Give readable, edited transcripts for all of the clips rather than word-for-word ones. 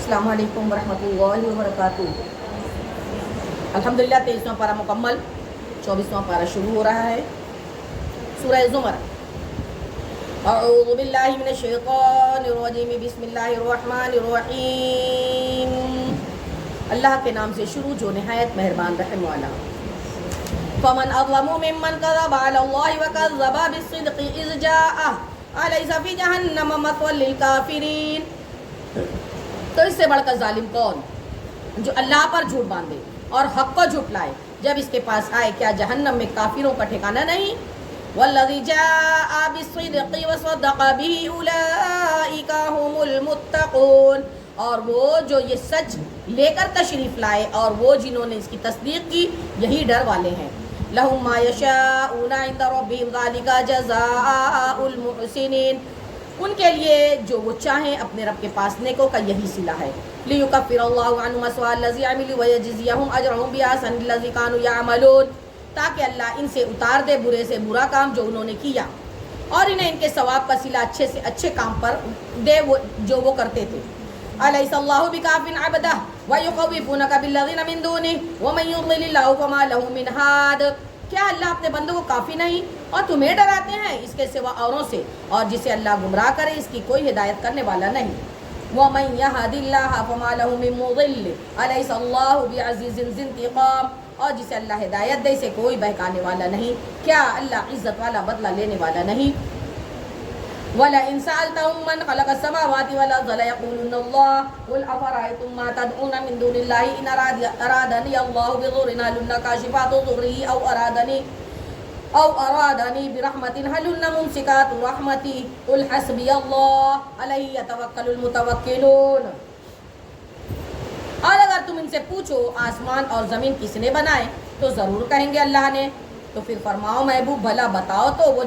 السلام علیکم ورحمۃ اللہ وبرکاتہ۔ الحمدللہ 23واں پارہ مکمل، 24واں پارہ شروع ہو رہا ہے۔ سورہ زمر۔ اعوذ باللہ من الشیطان الرجیم، بسم اللہ الرحمن الرحیم۔ اللہ کے نام سے شروع جو نہایت مہربان رحم والا۔ فمن اظلم ممن كذب على الله وكذب بالصدق اذ جاءه أليس في جہنم مثوى للكافرین۔ تو اس سے بڑھ کر ظالم کون جو اللہ پر جھوٹ باندھے اور حق کو جھٹلائے جب اس کے پاس آئے، کیا جہنم میں کافروں کا ٹھکانہ نہیں؟ والذی جاء بالصدق وصدق به اولئک هم المتقون، اور وہ جو یہ سچ لے کر تشریف لائے اور وہ جنہوں نے اس کی تصدیق کی، یہی ڈر والے ہیں۔ لہم ما یشاءون عند ربهم ذلک جزاء المحسنین، ان کے لیے جو وہ چاہیں اپنے رب کے پاس نیکوں کا یہی صلہ ہے۔ لِيُكَفِّرَ اللَّهُ عَنْهُمْ أَسْوَأَ الَّذِي عَمِلُوا وَيَجْزِيَهُمْ أَجْرَهُمْ بِأَحْسَنِ الَّذِي كَانُوا يَعْمَلُونَ، تاکہ اللہ ان سے اتار دے برے سے برا کام جو انہوں نے کیا، اور انہیں ان کے ثواب کا صلہ اچھے سے اچھے کام پر دے جو وہ کرتے تھے۔ أَلَيْسَ اللَّهُ بِكَافٍ عَبْدَهُ وَيُخَوِّفُونَكَ بِالَّذِينَ مِن دُونِهِ وَمَن يُضْلِلِ اللَّهُ فَمَا لَهُ مِنْ هَادٍ، کیا اللہ اپنے بندوں کو کافی نہیں اور تمہیں ڈراتے ہیں اس کے سوا اوروں سے، اور جسے اللہ گمراہ کرے اس کی کوئی ہدایت کرنے والا نہیں۔ وَمَن يَهْدِ اللَّهَ فَمَا لَهُ مِن مُضِلٍّ أَلَيْسَ اللَّهُ بِعَزِيزٍ ذِي انتقام، اور جسے اللہ ہدایت دے اسے کوئی بہکانے والا نہیں، کیا اللہ عزت والا بدلہ لینے والا نہیں؟ وَلَئِن سَأَلْتَهُم مَّنْ خَلَقَ السَّمَاوَاتِ وَالْأَرْضَ لَيَقُولُنَّ اللَّهُ قُلْ أَفَرَأَيْتُم مَّا تَدْعُونَ مِن دُونِ اللَّهِ إِنْ أَرَادَنِيَ اللَّهُ بِضُرٍّ هَلْ هُنَّ كَاشِفَاتُ ضُرِّهِ أَوْ أَرَادَنِي بِرَحْمَةٍ هَلْ هُنَّ مُمْسِكَاتُ رَحْمَتِهِ قُلْ حَسْبِيَ اللَّهُ عَلَيْهِ يَتَوَكَّلُ الْمُتَوَكِّلُونَ۔ اور اگر تم ان سے پوچھو آسمان اور زمین کس نے بنائے تو ضرور کہیں گے اللہ نے۔ تو پھر فرماؤ محبوب بھلا بتاؤ تو وہ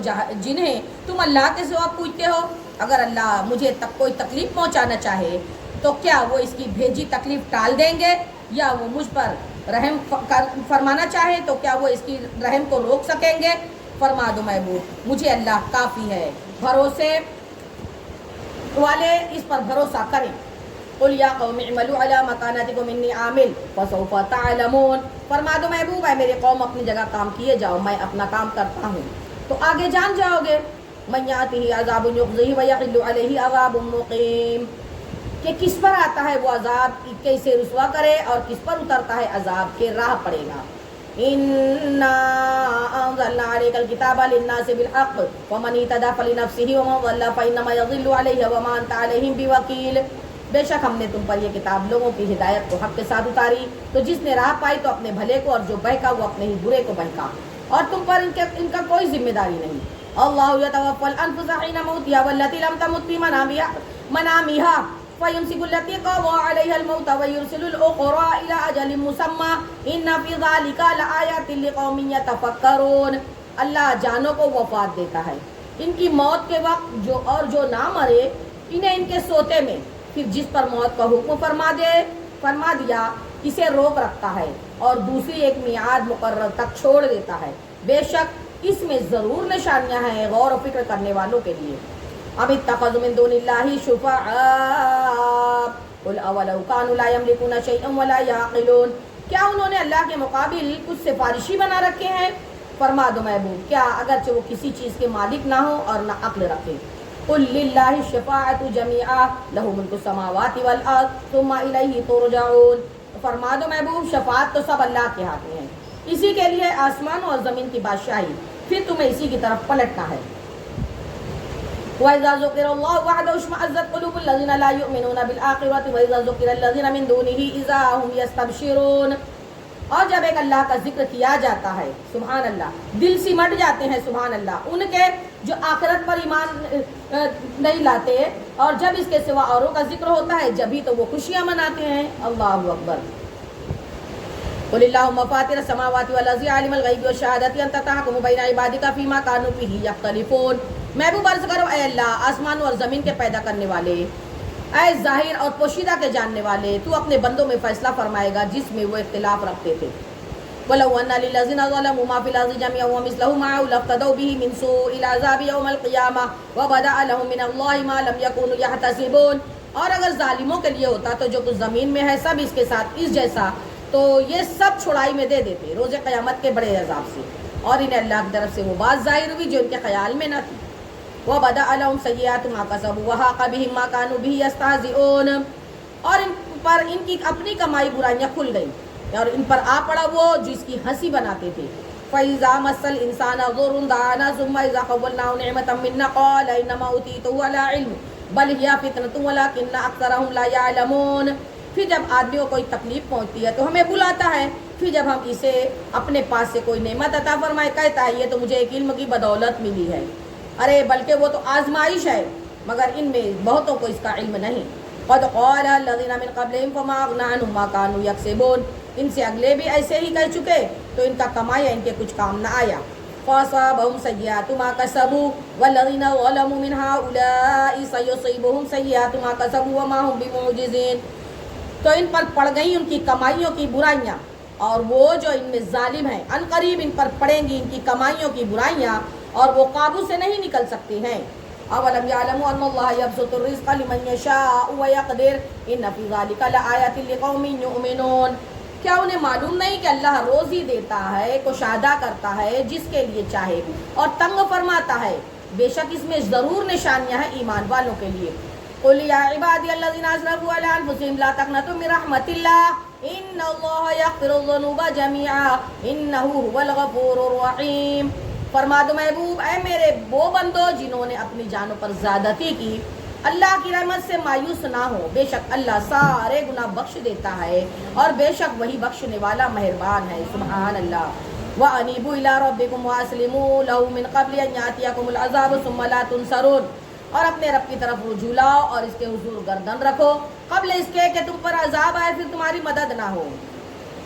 جنہیں تم اللہ کے سوا پوچھتے ہو، اگر اللہ مجھے کوئی تکلیف پہنچانا چاہے تو کیا وہ اس کی بھیجی تکلیف ٹال دیں گے، یا وہ مجھ پر رحم فرمانا چاہے تو کیا وہ اس کی رحم کو روک سکیں گے؟ فرما دو محبوب مجھے اللہ کافی ہے، بھروسے والے اس پر بھروسہ کریں۔ قُلْ يَا قَوْمِ اعْمَلُوا عَلَىٰ مَكَانَتِكُمْ إِنِّي عَامِلٌ فَسَوْفَ تَعْلَمُونَ، فرما دو محبوب اے میرے قوم اپنی جگہ کام کیے جاؤ، میں اپنا کام کرتا ہوں تو آگے جان جاؤ گے۔ مَن يَأْتِهِ عَذَابٌ يُخْزِيهِ وَيَحِلُّ عَلَيْهِ عَذَابٌ مُقِيمٌ، کہ کس پر آتا ہے وہ عذاب کہ اسے رسوا کرے اور کس پر اترتا ہے عذاب کے راہ پڑے گا۔ اِنَّا أَنزَلْنَا عَلَيْكَ الْكِتَابَ لِلنَّاسِ بِالْحَقِّ فَمَنِ اهْتَدَىٰ فَلِنَفْسِهِ وَمَن ضَلَّ فَإِنَّمَا يَضِلُّ عَلَيْهَا وَمَا أَنتَ عَلَيْهِم بِوَكِيلٍ، بے شک ہم نے تم پر یہ کتاب لوگوں کی ہدایت کو حق کے ساتھ اتاری، تو جس نے راہ پائی تو اپنے بھلے کو، اور جو بہکا وہ اپنے ہی برے کو بہکا، اور تم پر ان کا کوئی ذمہ داری نہیں۔ اللہ یتوفی الانفس حین موتها والتي لم تمت في منامها فيمسك التي قضى عليها الموت ويرسل الأخرى إلى أجل مسمى إن في ذلك لآيات لقوم يتفکرون، اللہ جانوں کو وفات دیتا ہے ان کی موت کے وقت، جو نہ مرے انہیں ان کے سوتے میں، پھر جس پر موت کا حکم فرما دیا اسے روک رکھتا ہے اور دوسری ایک میعاد مقرر تک چھوڑ دیتا ہے، بے شک اس میں ضرور نشانیاں ہیں غور و فکر کرنے والوں کے لیے۔ ام اتخذوا من دون اللہ شفعاء قل اولو كانوا لا يملكون شيئا ولا يعقلون، کیا انہوں نے اللہ کے مقابل کچھ سفارشی بنا رکھے ہیں؟ فرما دو محبوب کیا اگرچہ وہ کسی چیز کے مالک نہ ہو اور نہ عقل رکھے۔ قل للہ الشفاعۃ جمیعا لہ ملک السماوات والارض ثم الیہ ترجعون، فرما دو محبوب شفاعت تو سب اللہ کے ہاتھ میں ہے، اسی کے لیے آسمان اور زمین کی بادشاہی، پھر تمہیں اسی کی طرف پلٹنا ہے۔ وَإِذَا ذُكِرَ اللَّهُ وَحْدَهُ اشْمَأَزَّتْ قُلُوبُ الَّذِينَ لَا يُؤْمِنُونَ بِالْآخِرَةِ وَإِذَا ذُكِرَ الَّذِينَ مِن دُونِهِ إِذَا هُمْ يَسْتَبْشِرُونَ، اور جب ایک اللہ کا ذکر کیا جاتا ہے سبحان اللہ دل سمٹ جاتے ہیں سبحان اللہ ان کے جو آخرت پر ایمان نہیں لاتے، اور جب اس کے سوا اوروں کا ذکر ہوتا ہے جبھی تو وہ خوشیاں مناتے ہیں۔ اللہ اکبر۔ قل اللہم فاطر السماوات والارض عالم الغیب والشہادۃ انت تحکم بین عبادک فیما کانوا فیہ یختلفون، محبوب عرض کرو اے اللہ آسمان اور زمین کے پیدا کرنے والے، اے ظاہر اور پوشیدہ کے جاننے والے، تو اپنے بندوں میں فیصلہ فرمائے گا جس میں وہ اختلاف رکھتے تھے۔ وَلَوْ أَنَّ لِلَّذِينَ ظَلَمُوا مَا فِي الْأَرْضِ جَمِيعًا وَمِثْلَهُ مَعَهُ لَافْتَدَوْا بِهِ مِنْ سُوءِ الْعَذَابِ يَوْمَ الْقِيَامَةِ وَبَدَأَ لَهُم مِّنَ اللَّهِ مَا لَمْ يَكُونُوا يَحْتَسِبُونَ، اور اگر ظالموں کے لیے ہوتا تو جو کچھ زمین میں ہے سب اس کے ساتھ اس جیسا تو یہ سب چھڑائی میں دے دیتے روز قیامت کے بڑے عذاب سے، اور انہیں اللہ کی طرف سے وہ بات ظاہر ہوئی جو ان کے خیال میں نہ تھی۔ وَبَدَأَ لَهُمْ سَيِّئَاتُ مَا كَسَبُوا وَحَاقَ بِهِم مَّا كَانُوا بِهِ يَسْتَهْزِئُونَ، اور ان پر ان کی اپنی کمائی برائیاں کھل گئیں اور ان پر آ پڑا وہ جس کی ہنسی بناتے تھے۔ فَإِذَا مَسَّ الْإِنسَانَ ضُرٌّ دَعَانَا ثُمَّ إِذَا خَوَّلْنَاهُ نِعْمَةً مِنَّا قَالَ إِنَّمَا أُوتِيتُهُ عَلَىٰ عِلْمٍ بَلْ هِيَ فِتْنَةٌ وَلَٰكِنَّ أَكْثَرَهُمْ لَا يَعْلَمُونَ۔ پھر جب آدمی کو کوئی تکلیف پہنچتی ہے تو ہمیں بلاتا ہے، پھر جب ہم اسے اپنے پاس سے کوئی نعمت عطا فرمائے کہتا ہے یہ تو مجھے ایک علم کی بدولت ملی ہے۔ ارے بلکہ وہ تو آزمائش ہے، مگر ان میں بہتوں کو اس کا علم نہیں۔ قد قال الذين من قبلهم فما اغنى عنهم ما كانوا يكسبون، ان سے اگلے بھی ایسے ہی کہہ چکے تو ان کا کمایا ان کے کچھ کام نہ آیا۔ فاصابهم سيئات ما كسبوا والذين ظلموا من هؤلاء سيصيبهم سيئات ما كسبوا وما هم بمعجزين، تو ان پر پڑ گئی ان کی کمائیوں کی برائیاں، اور وہ جو ان میں ظالم ہیں ان قریب ان پر پڑیں گی ان کی کمائیوں کی برائیاں اور وہ قابو سے نہیں نکل سکتے ہیں۔ اولم يعلموا ان الله يبسط الرزق لمن يشاء ويقدر ان في ذلك لآيات لقوم يؤمنون، کیا انہیں معلوم نہیں کہ اللہ روزی دیتا ہے، کشادہ کرتا ہے جس کے لیے چاہے اور تنگ فرماتا ہے، بے شک اس میں ضرور نشانیاں ہیں ایمان والوں کے لیے۔ قل یا عبادی الذین اسرفوا علی انفسہم لا تقنطوا من رحمت اللہ ان اللہ یغفر الذنوب جميعا انہ هو الغفور الرحیم۔ فرما دو محبوب اے میرے وہ بندو جنہوں نے اپنی جانوں پر زیادتی کی، اللہ کی رحمت سے مایوس نہ ہو، بے شک اللہ سارے گناہ بخش دیتا ہے اور بے شک وہی بخشنے والا مہربان ہے۔ سبحان اللہ۔ وَأَنِيبُوا إِلَىٰ رَبِّكُمْ وَأَسْلِمُوا لَهُ مِن قَبْلِ أَن يَأْتِيَكُمُ الْعَذَابُ ثُمَّ لَا تُنصَرُونَ، اور اپنے رب کی طرف رجوع لاؤ اور اس کے حضور گردن رکھو قبل اس کے کہ تم پر عذاب آئے پھر تمہاری مدد نہ ہو۔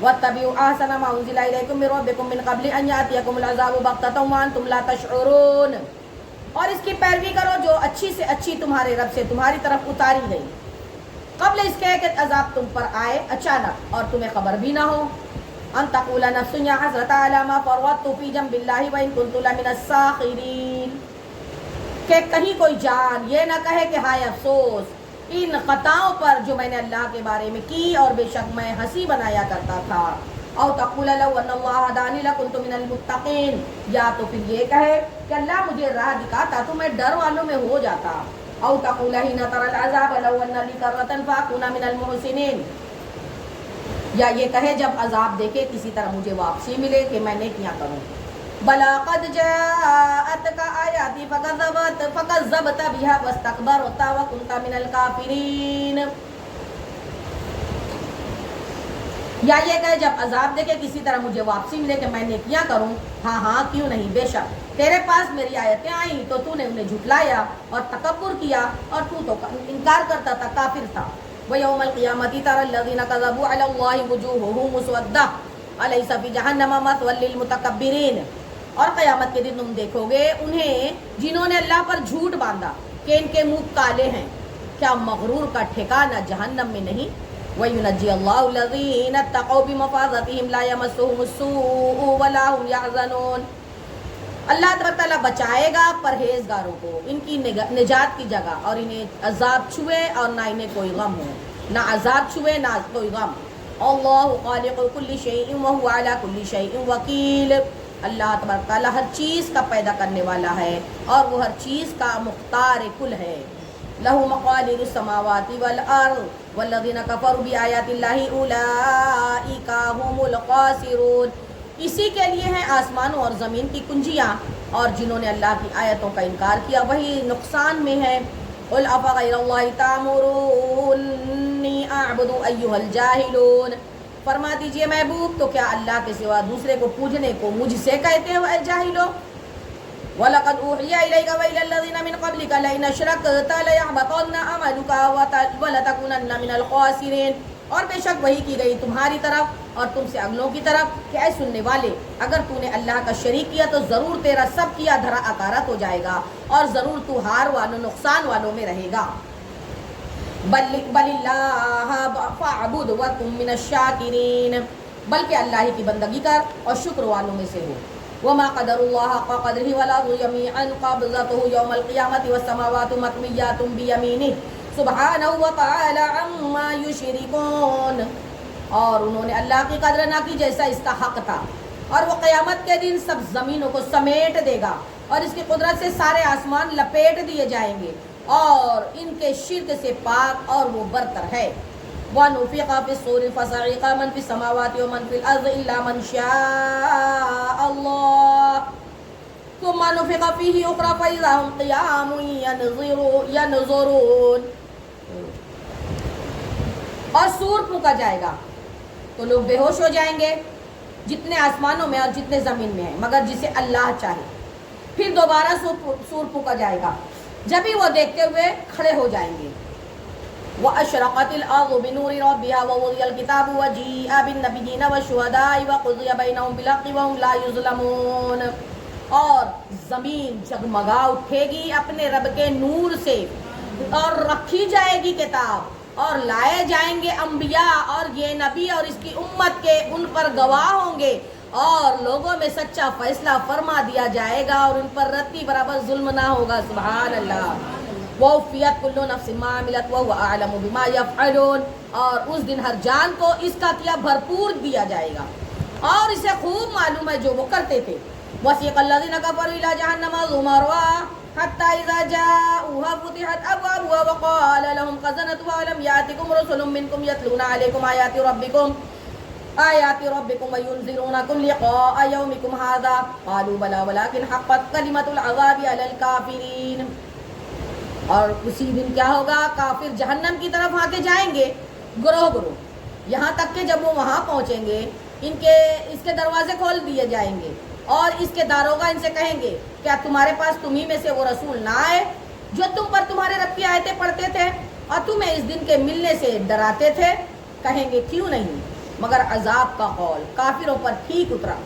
وَاتَّبِعُوا أَحْسَنَ مَا أُنزِلَ إِلَيْكُم مِّن رَّبِّكُم مِّن قَبْلِ أَن يَأْتِيَكُمُ الْعَذَابُ بَغْتَةً وَأَنتُمْ لَا تَشْعُرُونَ، اور اس کی پیروی کرو جو اچھی سے اچھی تمہارے رب سے تمہاری طرف اتاری گئی قبل اس کے کہ عذاب تم پر آئے اچانک اور تمہیں خبر بھی نہ ہو۔ ان تقول نفس یا حسرت علی ما فرطت فی جنب اللہ وان کنت لمن الساخرین، کہ کہیں کوئی جان یہ نہ کہے کہ ہائے افسوس ان خطاؤں پر جو میں نے اللہ کے بارے میں کی اور بے شک میں ہنسی بنایا کرتا تھا۔ او تقول لو ان اللہ ہدانی لکنت من المتقین، یا تو پھر یہ کہے کہ اللہ مجھے راہ دکھاتا تو میں ڈر والوں میں ہو جاتا۔ او تقول حین تری العذاب لو ان لی کرۃ فاکون من المحسنین، یا یہ کہے جب عذاب دیکھے کسی طرح مجھے واپسی ملے کہ میں نیکیاں کروں۔ بلا قد جاءتک آیاتی فکذبت بها واستکبرت وکنت من الکافرین، یا یہ کہے جب عذاب دیکھے کسی طرح مجھے واپسی ملے کہ میں نیکیاں کروں، ہاں ہاں کیوں نہیں، بے شک تیرے پاس میری آیتیں آئیں تو تو نے انہیں جھٹلایا اور تکبر کیا اور تو انکار کرتا تھا، کافر تھا۔ وَيَوْمَ الْقِيَامَةِ تَرَى الَّذِينَ كَذَبُوا عَلَى اللَّهِ وُجُوهُهُمْ مُسْوَدَّةٌ أَلَيْسَ فِي جَهَنَّمَ مَثْوًى لِّلْمُتَكَبِّرِينَ، اور قیامت کے دن تم دیکھو گے انہیں جنہوں نے اللہ پر جھوٹ باندھا کہ ان کے منہ کالے ہیں، کیا مغرور کا ٹھکانہ جہنم میں نہیں۔ وَيُنَجِّي اللَّهُ الَّذِينَ اتَّقَوْا بِمَفَازَتِهِمْ لَا يَمَسُّهُمُ السُّوءُ وَلَا هُمْ يَحْزَنُونَ، اللہ تعالیٰ بچائے گا پرہیزگاروں کو ان کی نجات کی جگہ، اور انہیں عذاب چھوئے اور نہ انہیں کوئی غم ہو، نہ عذاب چھوئے نہ کوئی غم۔ اللہ خالق کل شیء وہو علی کل شیء وکیل، اللہ تبارک تعالیٰ ہر چیز کا پیدا کرنے والا ہے اور وہ ہر چیز کا مختار کل ہے۔ لہ مقالید السماوات والارض والذین کفروا بآیات اللہ اولئک هم الخاسرون، اسی کے لیے ہیں آسمانوں اور زمین کی کنجیاں، اور جنہوں نے اللہ کی آیتوں کا انکار کیا وہی نقصان میں ہے۔ قل افغیر اللہ تأمرونی اعبد ایھا الجاہلون، فرما دیجئے محبوب تو کیا اللہ کے سوا دوسرے کو پوجنے کو مجھ سے کہتے ہو اے جاہلو۔ وَلَقَدْ أُوحِيَ إِلَيْكَ وَإِلَى الَّذِينَ مِنْ قَبْلِكَ لَئِنْ أَشْرَكْتَ لَيَحْبَطَنَّ عَمَلُكَ وَلَتَكُونَنَّ مِنَ الْخَاسِرِينَ، اور بے شک وہی کی گئی تمہاری طرف اور تم سے اگلوں کی طرف کہ اے سننے والے اگر تو نے اللہ کا شریک کیا تو ضرور تیرا سب کیا دھرا اکارت ہو جائے گا اور ضرور تو ہار والوں نقصان والوں میں رہے گا۔ بل اللہ فاعبد وکن من الشاکرین، بلکہ اللہ ہی کی بندگی کر اور شکر والوں میں سے ہو۔ وما قدر اللہ حق قدرہ والارض جميعا قبضته یوم القیامة والسماوات مطویات بیمینہ سبحانہ و تعالی عما یشرکون، اور انہوں نے اللہ کی قدر نہ کی جیسا اس کا حق تھا، اور وہ قیامت کے دن سب زمینوں کو سمیٹ دے گا اور اس کی قدرت سے سارے آسمان لپیٹ دیے جائیں گے، اور ان کے شرک سے پاک اور وہ برتر ہے۔ وَنُفِخَ فِي الصُّورِ فَصَعِقَ مَن فِي السَّمَاوَاتِ وَمَن فِي الْأَرْضِ إِلَّا مَن شَاءَ اللَّهُ ثُمَّ نُفِخَ فِيهِ أُخْرَىٰ فَإِذَا هُمْ قِيَامٌ يَنظُرُونَ، اور سور پھونکا جائے گا تو لوگ بے ہوش ہو جائیں گے، جتنے آسمانوں میں اور جتنے زمین میں ہیں، مگر جسے اللہ چاہے۔ پھر دوبارہ سور پھونکا جائے گا، جب ہی وہ دیکھتے ہوئے کھڑے ہو جائیں گے۔ وَأَشْرَقَتِ الْأَرْضُ بِنُورِ رَبِّهَا وَوُضِعَ الْكِتَابُ وَجِيءَ بِالنَّبِيِّينَ وَالشُّهَدَاءِ وَقُضِيَ بَيْنَهُم بِالْحَقِّ وَهُمْ لَا يُظْلَمُونَ، اور زمین جگمگا اٹھے گی اپنے رب کے نور سے، اور رکھی جائے گی کتاب، اور لائے جائیں گے انبیاء، اور یہ نبی اور اس کی امت کے ان پر گواہ ہوں گے، اور لوگوں میں سچا فیصلہ فرما دیا جائے گا، اور ان پر رتی برابر ظلم نہ ہوگا۔ سبحان اللہ۔ وَوَفِّيَتْ كُلُّ نَفْسٍ مَّا عَمِلَتْ وَهُوَ أَعْلَمُ بِمَا يَفْعَلُونَ، اور اس دن ہر جان کو اس کا کیا بھرپور دیا جائے گا، اور اسے خوب معلوم ہے جو وہ کرتے تھے۔ وَسِيقَ الَّذِينَ كَفَرُوا إِلَىٰ جَهَنَّمَ زُمَرًا حَتَّىٰ إِذَا جَاءُوهَا فُتِحَتْ أَبْوَابُهَا وَقَالَ لَهُمْ خَزَنَتُهَا أَلَمْ يَأْتِكُمْ رُسُلٌ مِّنكُمْ يَتْلُونَ عَلَيْكُمْ آيَاتِ رَبِّكُمْ وَيُنذِرُونَكُمْ لِقَاءَ يَوْمِكُمْ هَٰذَا قَالُوا بَلَىٰ وَلَٰكِنْ حَقَّتْ كَلِمَةُ الْعَذَابِ عَلَى الْكَافِرِينَ، اور اسی دن کیا ہوگا، کافر جہنم کی طرف آ کے جائیں گے گروہ گروہ، یہاں تک کہ جب وہ وہاں پہنچیں گے اس کے دروازے کھول دیے جائیں گے، اور اس کے داروغہ ان سے کہیں گے کیا تمہارے پاس تمہیں میں سے وہ رسول نہ آئے جو تم پر تمہارے رب کی آیتیں پڑھتے تھے اور تمہیں اس دن کے ملنے سے ڈراتے تھے؟ کہیں گے کیوں نہیں، مگر عذاب کا قول کافروں پر ٹھیک اترا۔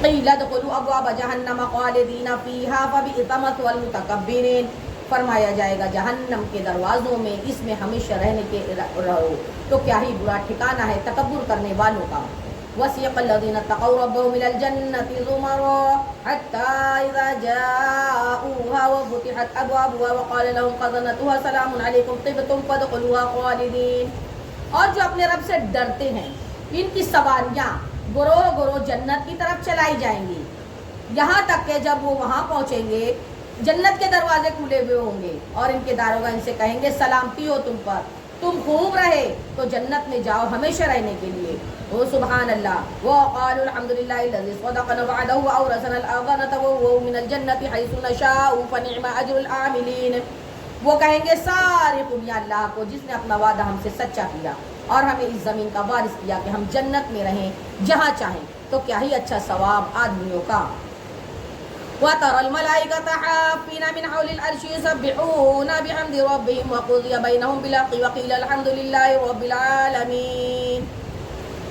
قیل ادخلوا ابواب جہنم خالدین فیہا فبئس مثوی المتکبرین، فرمایا جائے گا جہنم کے دروازوں میں اس میں ہمیشہ رہنے کے رہو، تو کیا ہی برا ٹھکانہ ہے تکبر کرنے والوں کا۔ وَسِيقَ الَّذِينَ اتَّقَوْا رَبَّهُمْ إِلَى الْجَنَّةِ زُمَرًا حَتَّىٰ إِذَا جَاءُوهَا وَفُتِحَتْ أَبْوَابُهَا وَقَالَ لَهُمْ خَزَنَتُهَا سَلَامٌ عَلَيْكُمْ طِبْتُمْ فَادْخُلُوهَا خَالِدِينَ، اور جو اپنے رب سے ڈرتے ہیں ان کی سواریاں گروہ گروہ جنت کی طرف چلائی جائیں گی، یہاں تک کہ جب وہ وہاں پہنچیں گے جنت کے دروازے کھلے ہوئے ہوں گے، اور ان کے داروغہ ان سے کہیں گے سلامتی ہو تم پر، تم خوب رہے تو جنت میں جاؤ ہمیشہ رہنے کے لیے۔ وہ سبحان اللہ۔ وقالوا الحمد للہ الذی صدقنا وعدہ واورثنا الارض نتبوأ من الجنۃ حیث نشاء فنعم اجر العاملین، وہ کہیں گے ساری خوبیاں اللہ کو جس نے اپنا وعدہ ہم سے سچا کیا اور ہمیں اس زمین کا وارث کیا کہ ہم جنت میں رہیں جہاں چاہیں، تو کیا ہی اچھا ثواب آدمیوں کا۔ وَتَرَى الْمَلَائِكَةَ حَافِّينَ مِنْ حَوْلِ الْعَرْشِ يُسَبِّحُونَ بِحَمْدِ رَبِّهِمْ وَقُضِيَ بَيْنَهُمْ بِالْحَقِّ وَقِيلَ الْحَمْدُ لِلَّهِ رَبِّ الْعَالَمِينَ،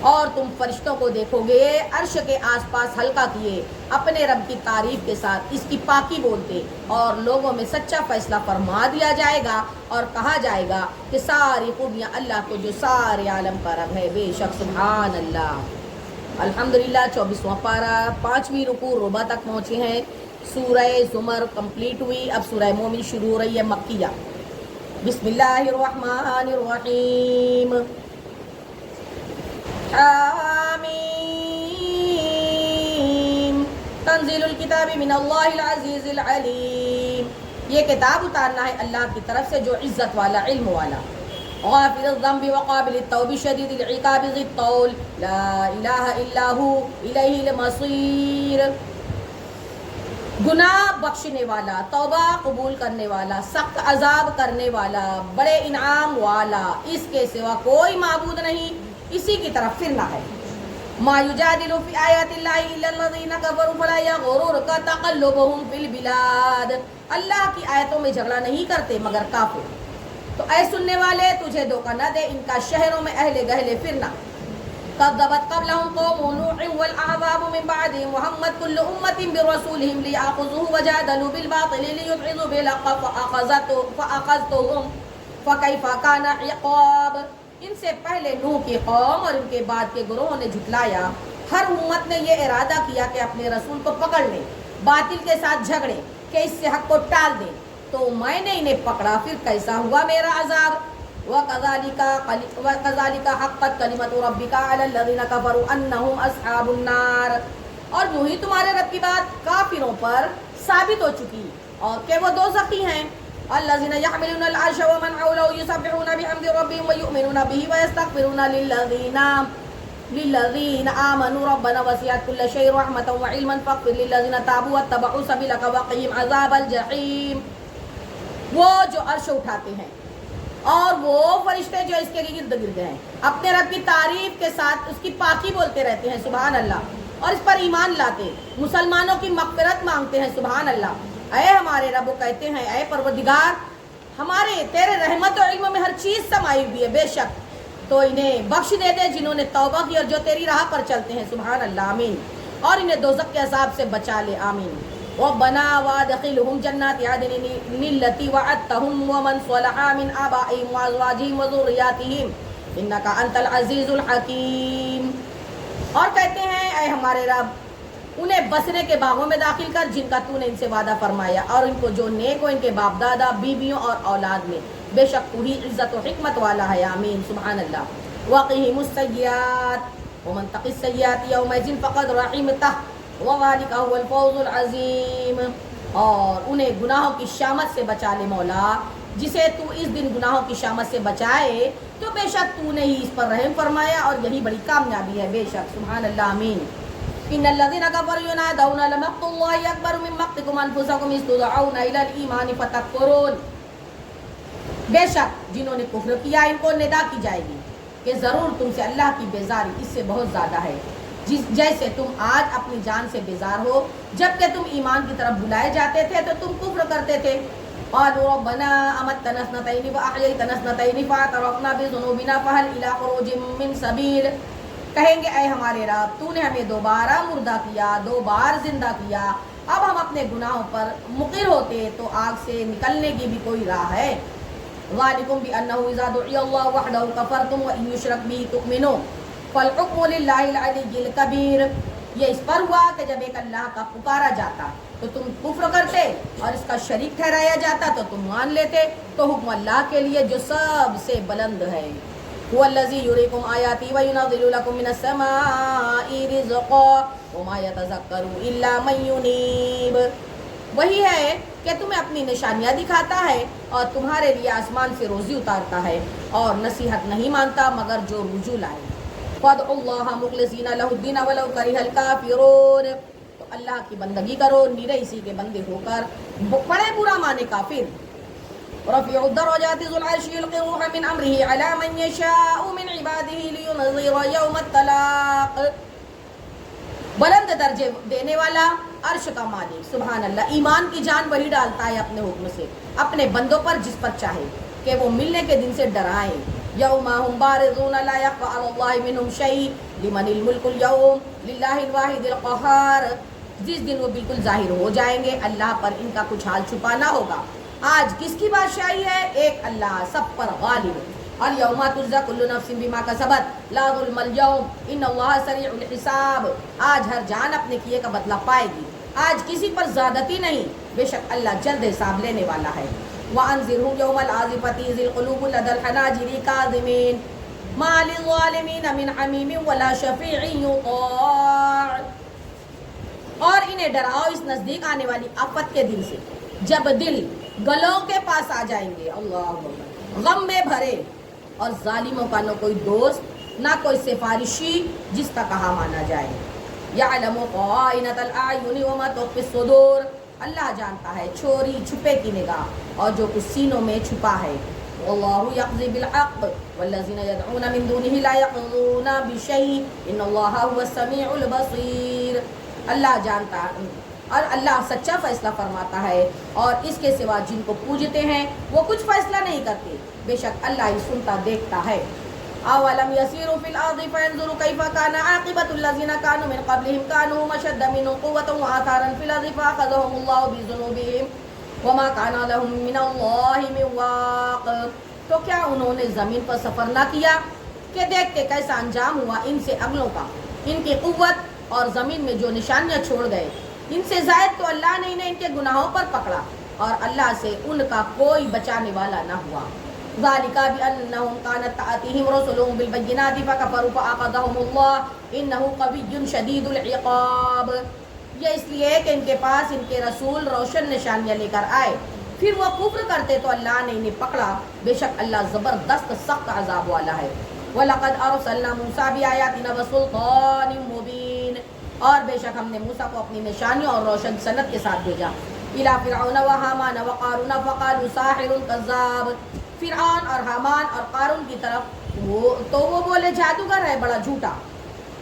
اور تم فرشتوں کو دیکھو گے عرش کے آس پاس حلقہ کیے اپنے رب کی تعریف کے ساتھ اس کی پاکی بولتے، اور لوگوں میں سچا فیصلہ فرما دیا جائے گا اور کہا جائے گا کہ ساری خوبیاں اللہ کو جو سارے عالم کا رب ہے، بے شک سبحان اللہ۔ الحمدللہ 24واں پارہ 5ویں رکوع ربع تک پہنچے ہیں، سورہ زمر کمپلیٹ ہوئی، اب سورہ مومن شروع ہو رہی ہے مکیہ۔ بسم اللہ الرحمن الرحیم۔ حامیم تنزیل الکتاب من اللہ العزیز العلیم، یہ کتاب اتارنا ہے اللہ کی طرف سے جو عزت والا علم والا۔ غافر الذنب وقابل التوب شدید العقاب ذی الطول لا الہ الا ہو الیہ المصیر، گناہ بخشنے والا، توبہ قبول کرنے والا، سخت عذاب کرنے والا، بڑے انعام والا، اس کے سوا کوئی معبود نہیں، اسی کی طرف پھرنا ہے۔ ما یجادل فی آیات اللہ الا الذین کفروا فلا یغررک تقلبهم فی البلاد، اللہ کی آیتوں میں جھگڑا نہیں کرتے مگر کافر، تو اے سننے والے تجھے دھوکہ نہ دے ان کا شہروں میں اہل گہلے پھرنا۔ کذبت قبلهم قوم نوح والاحزاب من بعدهم وهمت كل امة برسولهم ليأخذوه وجادلوا بالباطل ليدحضوا بالحق فأخذتهم فكيف كان عقاب، ان سے پہلے نوح کی قوم اور ان کے بعد کے گروہوں نے جھٹلایا، ہر امت نے یہ ارادہ کیا کہ اپنے رسول کو پکڑ لیں، باطل کے ساتھ جھگڑیں کہ اس سے حق کو ٹال دیں، تو میں نے انہیں پکڑا پھر کیسا ہوا میرا عذاب. وَكَذَلِكَ حَقَّتْ كَلِمَةُ رَبِّكَ عَلَى الَّذِينَ كَفَرُوا أَنَّهُمْ أَصْحَابُ النَّارِ. اور یوں ہی تمہارے رب کی بات کافروں پر ثابت ہو چکی اور کہ وہ دوزخی ہیں. الَّذِينَ يَحْمِلُونَ الْعَرْشَ وَمَنْ حَوْلَهُ يُسَبِّحُونَ بِحَمْدِ رَبِّهِمْ وَيُؤْمِنُونَ بِهِ وَيَسْتَغْفِرُونَ لِلَّذِينَ آمَنُوا رَبَّنَا وَسِعْتَ كُلَّ شَيْءٍ رَحْمَةً وَعِلْمًا فَاغْفِرْ لِلَّذِينَ تَابُوا وَاتَّبَعُوا سَبِيلَكَ وَقِهِمْ عَذَابَ الْجَحِيمِ. وہ جو عرش اٹھاتے ہیں اور وہ فرشتے جو اس کے گرد گرد ہیں اپنے رب کی تعریف کے ساتھ اس کی پاکی بولتے رہتے ہیں سبحان اللہ اور اس پر ایمان لاتے مسلمانوں کی مغفرت مانگتے ہیں سبحان اللہ. اے ہمارے رب وہ کہتے ہیں اے پروردگار ہمارے تیرے رحمت و علم میں ہر چیز سمائی ہوئی ہے بے شک تو انہیں بخش دے دے جنہوں نے توبہ کی اور جو تیری راہ پر چلتے ہیں سبحان اللہ آمین. اور انہیں دوزخ کے عذاب سے بچا لے آمین. ربنا وادخلهم جنات عدن التي وعدتهم ومن صلح من آبائهم وأزواجهم وذرياتهم إنك أنت العزيز الحكيم. اور کہتے ہیں اے ہمارے رب انہیں بسنے کے باغوں میں داخل کر جن کا تو نے ان سے وعدہ فرمایا اور ان کو جو نیک ہو ان کے باپ دادا بیویوں اور اولاد میں بے شک تو ہی عزت و حکمت والا ہے آمین سبحان اللہ. وقهم السیئات ومن تق السیئات یومئذ فقد رحمته وذلك هو الفوز العظیم. اور انہیں گناہوں کی شامت سے بچا لے مولا جسے تو اس دن گناہوں کی شامت سے بچائے تو بے شک تو نے ہی اس پر رحم فرمایا اور یہی بڑی کامیابی ہے بے شک سبحان اللہ آمین. ان الذين كفروا ينادون لمقت الله اكبر من مقتكم انفسكم اذ تدعون الى الايمان فتكفرون. بے شک جنہوں نے کفر کیا ان کو ندا کی جائے گی کہ ضرور تم سے اللہ کی بیزاری اس سے بہت زیادہ ہے جیسے تم آج اپنی جان سے بیزار ہو جبکہ تم ایمان کی طرف بلائے جاتے تھے تو تم کفر کرتے تھے. قالوا ربنا امتنا اثنتين واحييتنا اثنتين فاعترفنا بذنوبنا فهل الى خروج من سبيل. کہیں گے اے ہمارے رب تو نے ہمیں دوبارہ مردہ کیا دو بار زندہ کیا اب ہم اپنے گناہوں پر مقر ہوتے تو آگ سے نکلنے کی بھی کوئی راہ ہے. ذالکم بانه اذا دعي الله وحده كفرتم وان يشرك به تؤمنون فالحکم للہ العلی الکبیر. یہ اس پر ہوا کہ جب ایک اللہ کا پکارا جاتا تو تم کفر کرتے اور اس کا شریک ٹھہرایا جاتا تو تم مان لیتے تو حکم اللہ کے لیے جو سب سے بلند ہے. هو الذی یریکم آیاتی وینزل لکم من السماء رزقا وما یتذکر الا من ینیب. وہی ہے کہ تمہیں اپنی نشانیاں دکھاتا ہے اور تمہارے لیے آسمان سے روزی اتارتا ہے اور نصیحت نہیں مانتا مگر جو رجوع لائے. فادعوا اللہ مخلصین لہ الدین ولو کرہ الکافرون. تو اللہ کی بندگی کرو نیرے اسی کے بندے ہو کر بڑے برا مانے کافر. رفیع الدرجات ذو العرش یلقی الروح من امرہ علی من یشاء من عبادہ لینذر یوم الطلاق. بلند درجے دینے والا عرش کا مالک سبحان اللہ ایمان کی جان وہی ڈالتا ہے اپنے حکم سے اپنے بندوں پر جس پر چاہے کہ وہ ملنے کے دن سے ڈرائیں. یوم ہم بارزون لا یخفی علی اللہ منہم شیء لمن الملک اليوم للہ الواحد القہار. جس دن وہ بالکل ظاہر ہو جائیں گے اللہ پر ان کا کچھ حال چھپا نہ ہوگا. آج کس کی بادشاہی ہے ایک اللہ سب پر غالب. الیوم تجزی کل نفس بما کسبت لا ظلم اليوم ان اللہ سریع الحساب. آج ہر جان اپنے کیے کا بدلہ پائے گی آج کسی پر زیادتی نہیں بے شک اللہ جلد حساب لینے والا ہے. وَأَنذِرْهُمْ يَوْمَ الْعَاصِفَةِ إِذِ الْقُلُوبُ لَدَى الْحَنَاجِرِ كَاظِمِينَ مَا لِلظَّالِمِينَ مِنْ حَمِيمٍ وَلَا شَفِيعٍ يُطَاعُ. اور انہیں ڈراؤ اس نزدیک آنے والی آفت کے دن سے جب دل گلوں کے پاس آ جائیں گے اللہ غم میں بھرے اور ظالموں کا نہ کوئی دوست نہ کوئی سفارشی جس کا کہا مانا جائے. یعلم خائنۃ الاعین وما تخفی الصدور. اللہ جانتا ہے چھوری چھپے کی نگاہ اور جو کچھ سینوں میں چھپا ہے. واللہ یقضی بالحق والذین یدعون من دونہ لا یقضون بشیء ان اللہ هو السمیع البصیر. اللہ جانتا ہے اور اللہ سچا فیصلہ فرماتا ہے اور اس کے سوا جن کو پوجتے ہیں وہ کچھ فیصلہ نہیں کرتے بے شک اللہ ہی سنتا دیکھتا ہے. اولم يسيروا في الارض فينظروا كيف كان عاقبة الذين كانوا من قبلهم كانوا اشد منهم قوة واثارا في الارض فاخذهم الله بذنوبهم وما كان لهم من الله من واق. تو کیا انہوں نے زمین پر سفر نہ کیا کہ دیکھتے کیسا انجام ہوا ان سے اگلوں کا. ان کی قوت اور زمین میں جو نشانیاں چھوڑ گئے ان سے زائد تو اللہ نے انہیں ان کے گناہوں پر پکڑا اور اللہ سے ان کا کوئی بچانے والا نہ ہوا. ذالک بأنہم کانت تأتیہم رسلہم بالبینات فکفروا فأخذہم اللہ انہ قوی شدید العقاب. یہ اس لیے کہ ان کے پاس ان کے رسول روشن نشانیاں لے کر آئے، پھر وہ کفر کرتے تو اللہ نے انہیں پکڑا، بے شک اللہ زبردست سخت عذاب والا ہے. وَلَقَدْ أَرْسَلْنَا مُوسَىٰ بِآيَاتِنَا وَسُلْطَانٍ مُّبِينٍ، اور بے شک ہم نے موسیٰ کو اپنی نشانیوں اور روشن سند کے ساتھ بھیجا. إِلَىٰ فِرْعَوْنَ وَحَامَانَ وَقَارُونَ فَقَالُوا سَاحِرٌ كَذَّابٌ، فرعون اور حامان اور قارون کی طرف وہ بولے جادوگر ہے بڑا جھوٹا.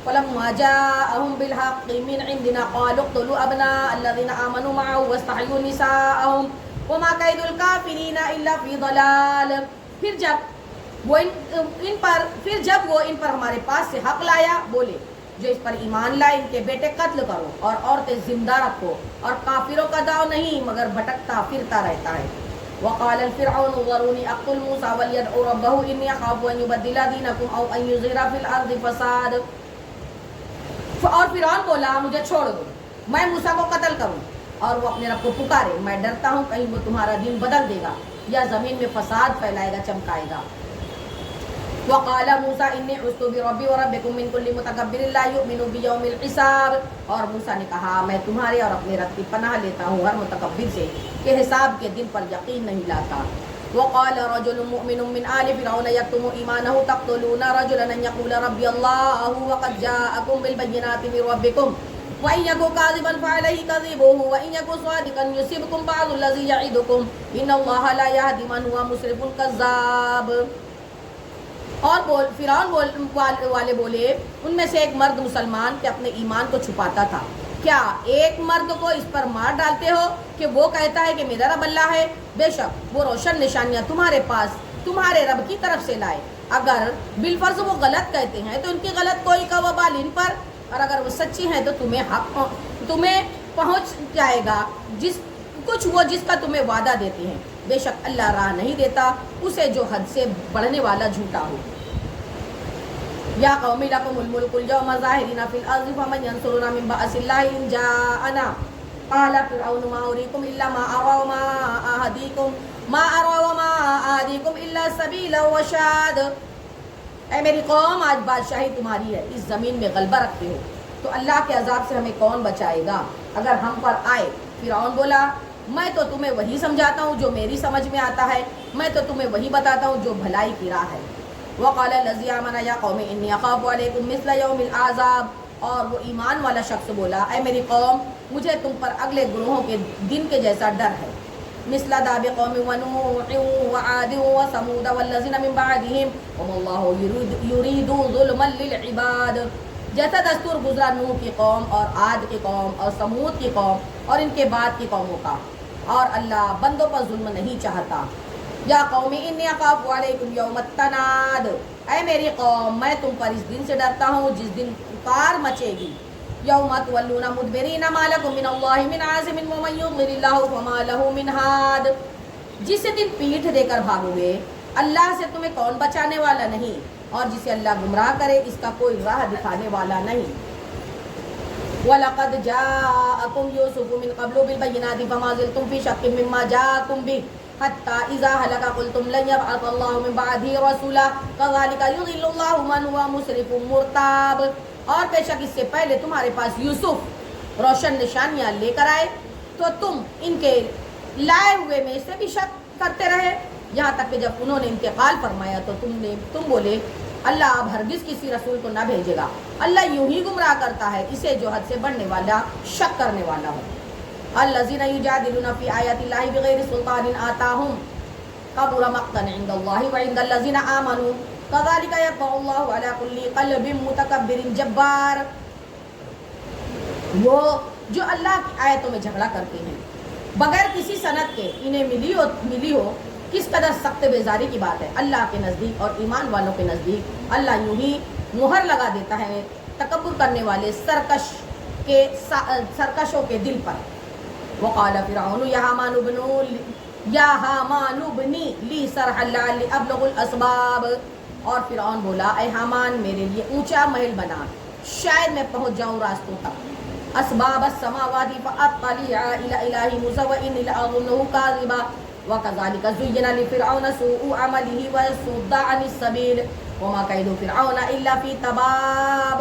فَلَمَّا جَاءَهُم بِالْحَقِّ مِنْ عِندِنَا قَالُوا اقْتُلُوا أَبْنَاءَ الَّذِينَ آمَنُوا مَعَهُ وَاسْتَحْيُوا نِسَاءَهُمْ وَمَا كَيْدُ الْكَافِرِينَ إِلَّا فِي ضَلَالٍ. پھر جب وہ ان پر ہمارے پاس سے حق لایا، بولے جو اس پر ایمان لائے ان کے بیٹے قتل کرو اور عورتیں زندہ رکھو، اور کافروں کا داؤ نہیں مگر بھٹکتا پھرتا رہتا ہے. وقال الفرعون ذروني اقتل موسى وليدع ربه اني اخاف ان يبدل دينكم او ان يظهر في الارض فساد. اور فرعون بولا مجھے چھوڑ دو، میں موسیٰ کو قتل کروں اور وہ اپنے رب کو پکارے، میں ڈرتا ہوں کہیں وہ تمہارا دین بدل دے گا یا زمین میں فساد پھیلائے گا، چمکائے گا. وقال موسیٰ انی عذت بربی وربکم من کل متکبر لا یؤمن بیوم الحساب. اور موسیٰ نے کہا میں تمہارے اور اپنے رب کی پناہ لیتا ہوں ہر متکبر سے کہ حساب کے دن پر یقین نہیں لاتا. وقال رجل مؤمن من آل فرعون یکتم ایمانہ تقتلون رجلا ان یقول ربی اللہ وقد جاءکم بالبینات من ربکم وَإِن يَكُ كَاذِبًا فَعَلَيْهِ كَذِبُهُ وَإِن يَكُ صَادِقًا يُصِبْكُم بَعْضُ الَّذِي يَعِدُكُمْ إِنَّ اللَّهَ لَا يَهْدِي مَنْ هُوَ مُسْرِفٌ كَذَّابٌ. اور فرعون والے بولے ان میں سے ایک مرد مسلمان کے اپنے ایمان کو چھپاتا تھا، کیا ایک مرد کو اس پر مار ڈالتے ہو کہ وہ کہتا ہے کہ میرا رب اللہ ہے؟ بے شک وہ روشن نشانیاں تمہارے پاس تمہارے رب کی طرف سے لائے. اگر بالفرض وہ غلط کہتے ہیں تو ان کی غلط کوئی کا وبال ان پر، اور اگر وہ سچی ہیں تو تمہیں پہنچ جائے گا جس کا تمہیں وعدہ دیتے ہیں. بے شک اللہ راہ نہیں دیتا اسے جو حد سے بڑھنے والا جھوٹا ہو. یا قوم لکم الملک اليوم ظاہرین فی الارض فمن ینصرنا من بأس اللہ ان جاءنا. قال فرعون ما اریکم الا ما ارى وما اهدیکم الا سبیل الرشاد. اے میری قوم آج بادشاہی تمہاری ہے، اس زمین میں غلبہ رکھتے ہو تو اللہ کے عذاب سے ہمیں کون بچائے گا اگر ہم پر آئے. فرعون بولا میں تو تمہیں وہی سمجھاتا ہوں جو میری سمجھ میں آتا ہے، میں تو تمہیں وہی بتاتا ہوں جو بھلائی کی راہ ہے. وقال الذی آمن یا قوم انی اخاف علیکم مثل یوم العذاب. اور وہ ایمان والا شخص بولا اے میری قوم مجھے تم پر اگلے گروہوں کے دن کے جیسا ڈر ہے. مثل داب قوم ونوح وعاد وثمود والذین من بعدهم وما اللہ یرید ظلما للعباد. جیسا دستور گزرا نوح کی قوم اور عاد کی قوم اور ثمود کی قوم اور ان کے بعد کی قوموں کا، اور اللہ بندوں پر ظلم نہیں چاہتا. یا قوم انی اخاف علیکم یوم التناد. اے میری قوم میں تم پر اس دن سے ڈرتا ہوں جس دن پکار مچے گی. یوم تولون مدبرین ما لکم من اللہ من عاصم ومن یضلل اللہ فما لہ من ہاد. جس دن پیٹھ دے کر بھاگو گے اللہ سے تمہیں کون بچانے والا نہیں، اور جسے اللہ گمراہ کرے اس کا کوئی راہ دکھانے والا نہیں. وَلَقَدْ جَاءَكُمْ يُوسُفُ مِنْ قَبْلُ بِالْبَيِّنَاتِ فَمَا زِلْتُمْ فِي شَكٍّ مِّمَّا جَاءَكُمْ بِهِ حَتَّى إِذَا هَلَكَ قُلْتُمْ لَن يَبْعَثَ اللَّهُ مِن بَعْدِهِ رَسُولًا كَذَلِكَ يُضِلُّ اللَّهُ مَنْ هُوَ مُسْرِفٌ مُرْتَابٌ. اور بے شک اس سے پہلے تمہارے پاس یوسف روشن نشانیاں لے کر آئے تو تم ان کے لائے ہوئے میں سے بھی شک کرتے رہے، یہاں تک کہ جب انہوں نے انتقال فرمایا تو تم بولے اللہ اب ہرگز کسی رسول کو نہ بھیجے گا، اللہ یوں ہی گمراہ کرتا ہے اسے جو حد سے بڑھنے والا شک کرنے والا ہو. الذین یجادلون فی آیات اللہ بغیر سلطان آتاہم کبر مقتا عند اللہ وعند الذین آمنوا کذالک یطبع اللہ علی کل قلب متکبر جبار. وہ جو اللہ کی آیتوں میں جھگڑا کرتے ہیں بغیر کسی سند کے، انہیں ملی ہو کس قدر سخت بیزاری کی بات ہے. اللہ کے نزدیک اور ایمان والوں کے نزدیک اللہ یوں ہی مہر لگا دیتا ہے تکبر کرنے والے سرکشوں کے دل پر. وقال فرعون یا حامان ابنی لی صرحا لعلی ابلغ الاسباب. اور فرعون بولا اے حامان میرے لیے اونچا محل بنا، شاید میں پہنچ جاؤں راستوں تک. اسباب السماوات فاطلع الى اله موسى لاظنه كاذبا وكذلك زين لفرعون سوء عمله وصد عن السبيل وما كيد فرعون الا في تباب.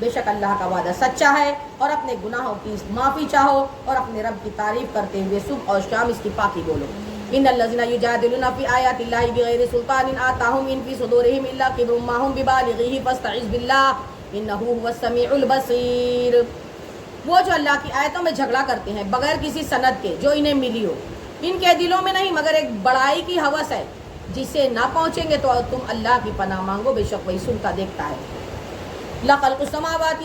بے شک اللہ کا وعدہ سچا ہے، اور اپنے گناہوں کی معافی چاہو اور اپنے رب کی تعریف کرتے ہوئے صبح اور شام اس کی پاکی بولو۔ ان الذين يجادلون في آيات الله بغير سلطان آتاهم ان في صدورهم الا كبر ما هم ببالغه فاستعذ بالله انه هو السميع البصير۔ وہ جو اللہ کی آیتوں میں جھگڑا کرتے ہیں بغیر کسی سند کے جو انہیں ملی ہو، ان کے دلوں میں نہیں مگر ایک بڑائی کی ہوس ہے، جسے نہ پہنچیں گے تو تم اللہ کی پناہ مانگو، بے شک وہی سنتا دیکھتا ہے۔ لخلق السماوات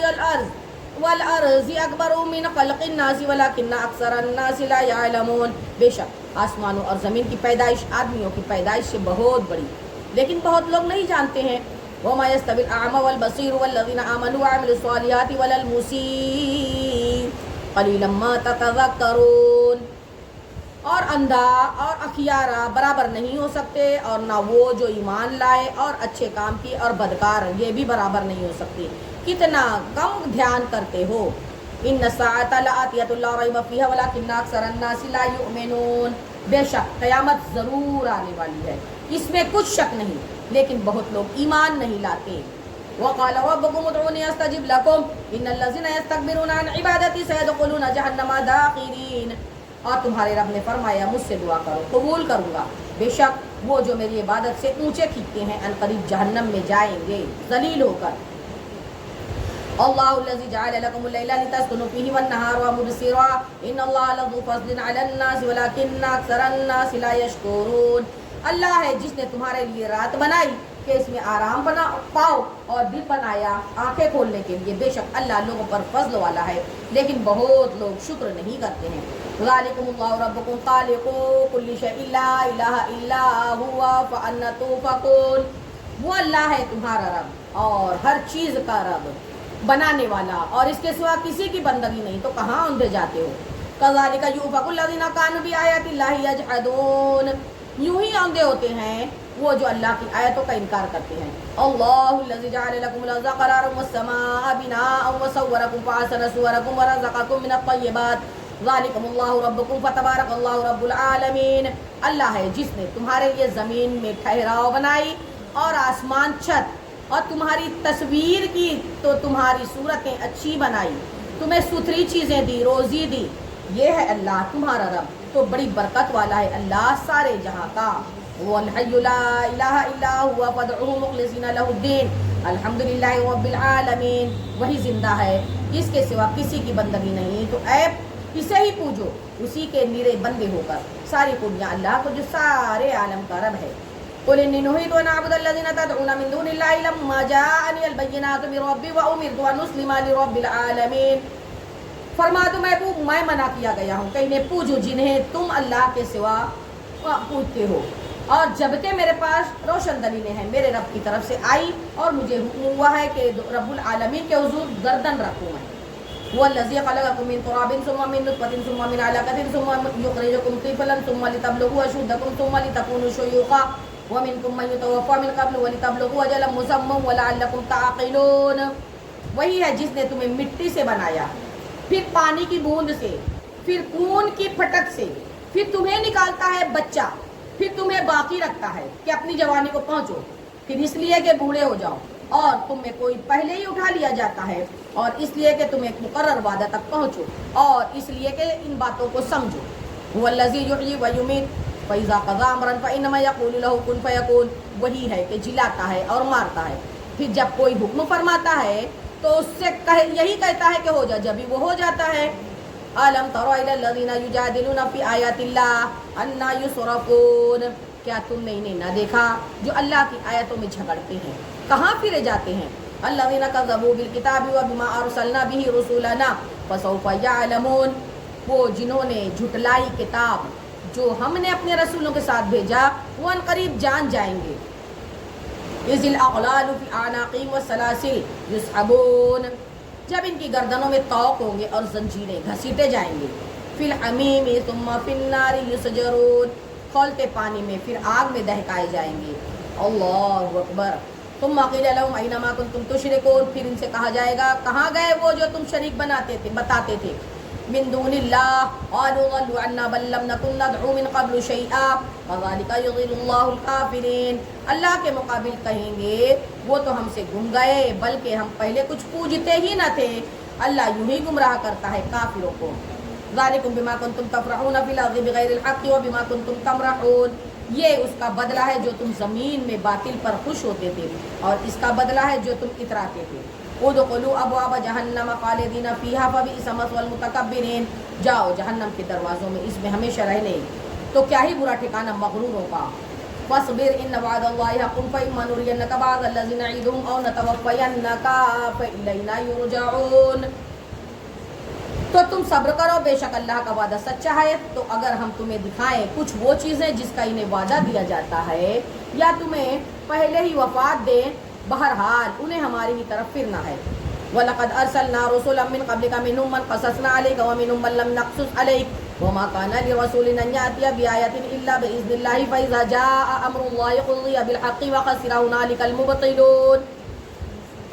والارض اکبر من خلق الناس ولكن اکثر الناس لا يعلمون۔ بے شک آسمانوں اور زمین کی پیدائش آدمیوں کی پیدائش سے بہت بڑی، لیکن بہت لوگ نہیں جانتے ہیں۔ وما يستوي الاعمى والبصير والذين امنوا وعملوا الصالحات ولا المسيء قليلا ما تتذكرون۔ اور اندھا اور اخیارہ برابر نہیں ہو سکتے، اور نہ وہ جو ایمان لائے اور اچھے کام کی، اور بدکار یہ بھی برابر نہیں ہو سکتے، کتنا کم دھیان کرتے ہو۔ ان الساعة لآتية لا ريب فيها ولكن أكثر الناس لا يؤمنون۔ بے شک قیامت ضرور آنے والی ہے، اس میں کچھ شک نہیں، لیکن بہت لوگ ایمان نہیں لاتے۔ وقال ربكم ادعوني استجب لكم ان الذين يستكبرون عن عبادتي سيدخلون جهنم داخرين۔ اور تمہارے رب نے فرمایا مجھ سے دعا کرو قبول کروں گا، بے شک وہ جو میری عبادت سے اونچے کھینچتے ہیں ان قریب جہنم میں جائیں گے ذلیل ہو کر۔ اللہ الذي جعل لكم الليل لتسكنوا فيه والنهار مبصرا ان الله لذو فضل على الناس ولكن اكثر الناس لا يشكرون۔ اللہ ہے جس نے تمہارے لیے رات بنائی کہ اس میں آرام پاؤ، اور دل بنایا آنکھیں کھولنے کے لیے، بے شک اللہ لوگوں پر فضل والا ہے، لیکن بہت لوگ شکر نہیں کرتے ہیں۔ ذالکم اللہ ربکم خالق کل شیء لا الہ الا هو فأنا توفقون۔ وہ اللہ ہے تمہارا رب اور ہر چیز کا رب، بنانے والا، اور اس کے سوا کسی کی بندگی نہیں، تو کہاں اندھے جاتے ہو۔ کذالک یؤفک الذین کانوا بآیات اللہ یجحدون۔ یوں ہی اندھے ہوتے ہیں وہ جو اللہ کی آیتوں کا انکار کرتے ہیں۔ اللہ الذی جعل لکم الارض قرارا والسماء بناء وصورکم فاحسن صورکم ورزقکم من الطیبات ذالکم اللہ ربکم فتبارک اللہ رب العالمین۔ اللہ ہے جس نے تمہارے لیے زمین میں ٹھہراؤ بنائی اور آسمان چھت، اور تمہاری تصویر کی تو تمہاری صورتیں اچھی بنائی، تمہیں ستھری چیزیں دی، روزی دی۔ یہ ہے اللہ تمہارا رب، تو بڑی برکت والا ہے اللہ سارے جہاں کا۔ وَالْحَيُّ لَا إِلَٰهَ إِلَّا هُوَ فَادْعُوهُ مُخْلِصِينَ لَهُ الدِّينَ الْحَمْدُ لِلَّهِ رَبِّ الْعَالَمِينَ۔ وہی زندہ ہے، اس کے سوا کسی کی بندگی نہیں، تو اے اسے ہی پوجو، اسی کے نرے بندے ہو کر۔ ساری پوجیاں اللہ کو جو سارے عالم کا رب ہے۔ قُلْ إِنِّي نُهِيتُ أَنْ أَعْبُدَ الَّذِينَ تَدْعُونَ مِن دُونِ اللَّهِ لَمَّا جَاءَنِيَ الْبَيِّنَاتُ مِن رَّبِّي وَأُمِرْتُ أَنْ أُسْلِمَ لِرَبِّ الْعَالَمِينَ۔ فرما دو محبوب میں منع کیا گیا ہوں کہ انہیں پوجو جنہیں تم اللہ کے سوا پوجتے ہو، اور جبکہ میرے پاس روشن دلیلیں ہیں میرے رب کی طرف سے آئی، اور مجھے حکم ہوا ہے کہ رب العالمین کے حضور گردن رکھوں میں۔ والذی خلقکم من تراب ثم من نطفة ثم من علقة ثم یخرجکم طفلا ثم لتبلغوا اشدکم ثم لتکونوا شیوخا ومنکم من یتوفی من قبل ولتبلغوا اجلا مسمى ولعلکم تعقلون۔ وہی ہے جس نے تمہیں مٹی سے بنایا، پھر پانی کی بوند سے، پھر خون کی پھٹک سے، پھر تمہیں نکالتا ہے بچہ، پھر تمہیں باقی رکھتا ہے کہ اپنی جوانی کو پہنچو، پھر اس لیے کہ بوڑھے ہو جاؤ، اور تم میں کوئی پہلے ہی اٹھا لیا جاتا ہے، اور اس لیے کہ تم ایک مقرر وعدہ تک پہنچو، اور اس لیے کہ ان باتوں کو سمجھو۔ هو الذی یحیی ویمیت فاذا قضى امرا فانما یقول له کن فیکون۔ وہی ہے کہ جلاتا ہے اور مارتا ہے، پھر جب کوئی حکم فرماتا ہے تو اس سے یہی کہتا ہے کہ ہو جا، جبھی وہ ہو جاتا ہے۔ أَلَمْ تَرَ إِلَى الَّذِينَ يُجَادِلُونَ فِي آيَاتِ اللَّهِ أَنَّىٰ يُصْرَفُونَ۔ کیا تم نے انہیں نہ دیکھا جو اللہ کی آیتوں میں جھگڑتے ہیں، کہاں پھرے جاتے ہیں؟ الَّذِينَ كَذَّبُوا بِالْكِتَابِ وَبِمَا أَرْسَلْنَا بِهِ رُسُلَنَا فَسَوْفَ يَعْلَمُونَ۔ وہ جنہوں نے جھٹلائی کتاب جو ہم نے اپنے رسولوں کے ساتھ بھیجا، وہ ان قریب جان جائیں گے۔ إِذِ الْأَغْلَالُ فِي أَعْنَاقِهِمْ وَالسَّلَاسِلُ يُسْحَبُونَ۔ جب ان کی گردنوں میں طوق ہوں گے اور زنجیریں گھسیٹے جائیں گے۔ فِي الْحَمِيمِ ثُمَّ فِي النَّارِ يُسْجَرُونَ۔ کھولتے پانی میں پھر آگ میں دہکائے جائیں گے۔ اللہ اکبر۔ ثُمَّ قِيلَ لَهُمْ أَيْنَ مَا كُنتُمْ تُشْرِكُونَ۔ پھر ان سے کہا جائے گا کہاں گئے وہ جو تم شریک بتاتے تھے۔ من دون اللہ قالوا ضلوا عنا بل لم نكن ندعو من قبل شيئا كذلك يضل الله الكافرين. اللہ کے مقابل کہیں گے وہ تو ہم سے گم گئے بلکہ ہم پہلے کچھ پوجتے ہی نہ تھے. اللہ یوں ہی گمراہ کرتا ہے کافروں کو. ذالکم بما کنتم تفرحون فی الارض بغیر الحق وبما کنتم تمرحون. یہ اس کا بدلہ ہے جو تم زمین میں باطل پر خوش ہوتے تھے اور اس کا بدلہ ہے جو تم اتراتے تھے. ادخلوا ابواب جہنم خالدین فیہا فبئس مثوى المتکبرین. جاؤ جہنم کے دروازوں میں اس میں ہمیشہ رہنے تو کیا ہی برا ٹھکانہ مغروروں کا. فاصبر ان وعد اللہ حق فإما نرینک بعض الذی نعدهم او نتوفینک فإلینا یرجعون. تو تم صبر کرو، بے شک اللہ کا وعدہ سچا ہے. تو اگر ہم تمہیں دکھائیں کچھ وہ چیزیں جس کا انہیں وعدہ دیا جاتا ہے یا تمہیں پہلے ہی وفات دیں، بہرحال انہیں ہماری ہی طرف پھرنا ہے. وَلَقَدْ أَرْسَلْنَا رُسُلًا مِّن قَبْلِكَ مِنْهُم مَّن قَصَصْنَا عَلَيْكَ وَمِنْهُم مَّن لَّمْ نَقْصُصْ عَلَيْكَ وَمَا كَانَ لِرَسُولٍ أَن يَأْتِيَ بِآيَةٍ إِلَّا بِإِذْنِ اللَّهِ فَإِذَا جَاءَ أَمْرُ اللَّهِ قُضِيَ بِالْحَقِّ وَخَسِرَ هُنَالِكَ الْمُبْطِلُونَ.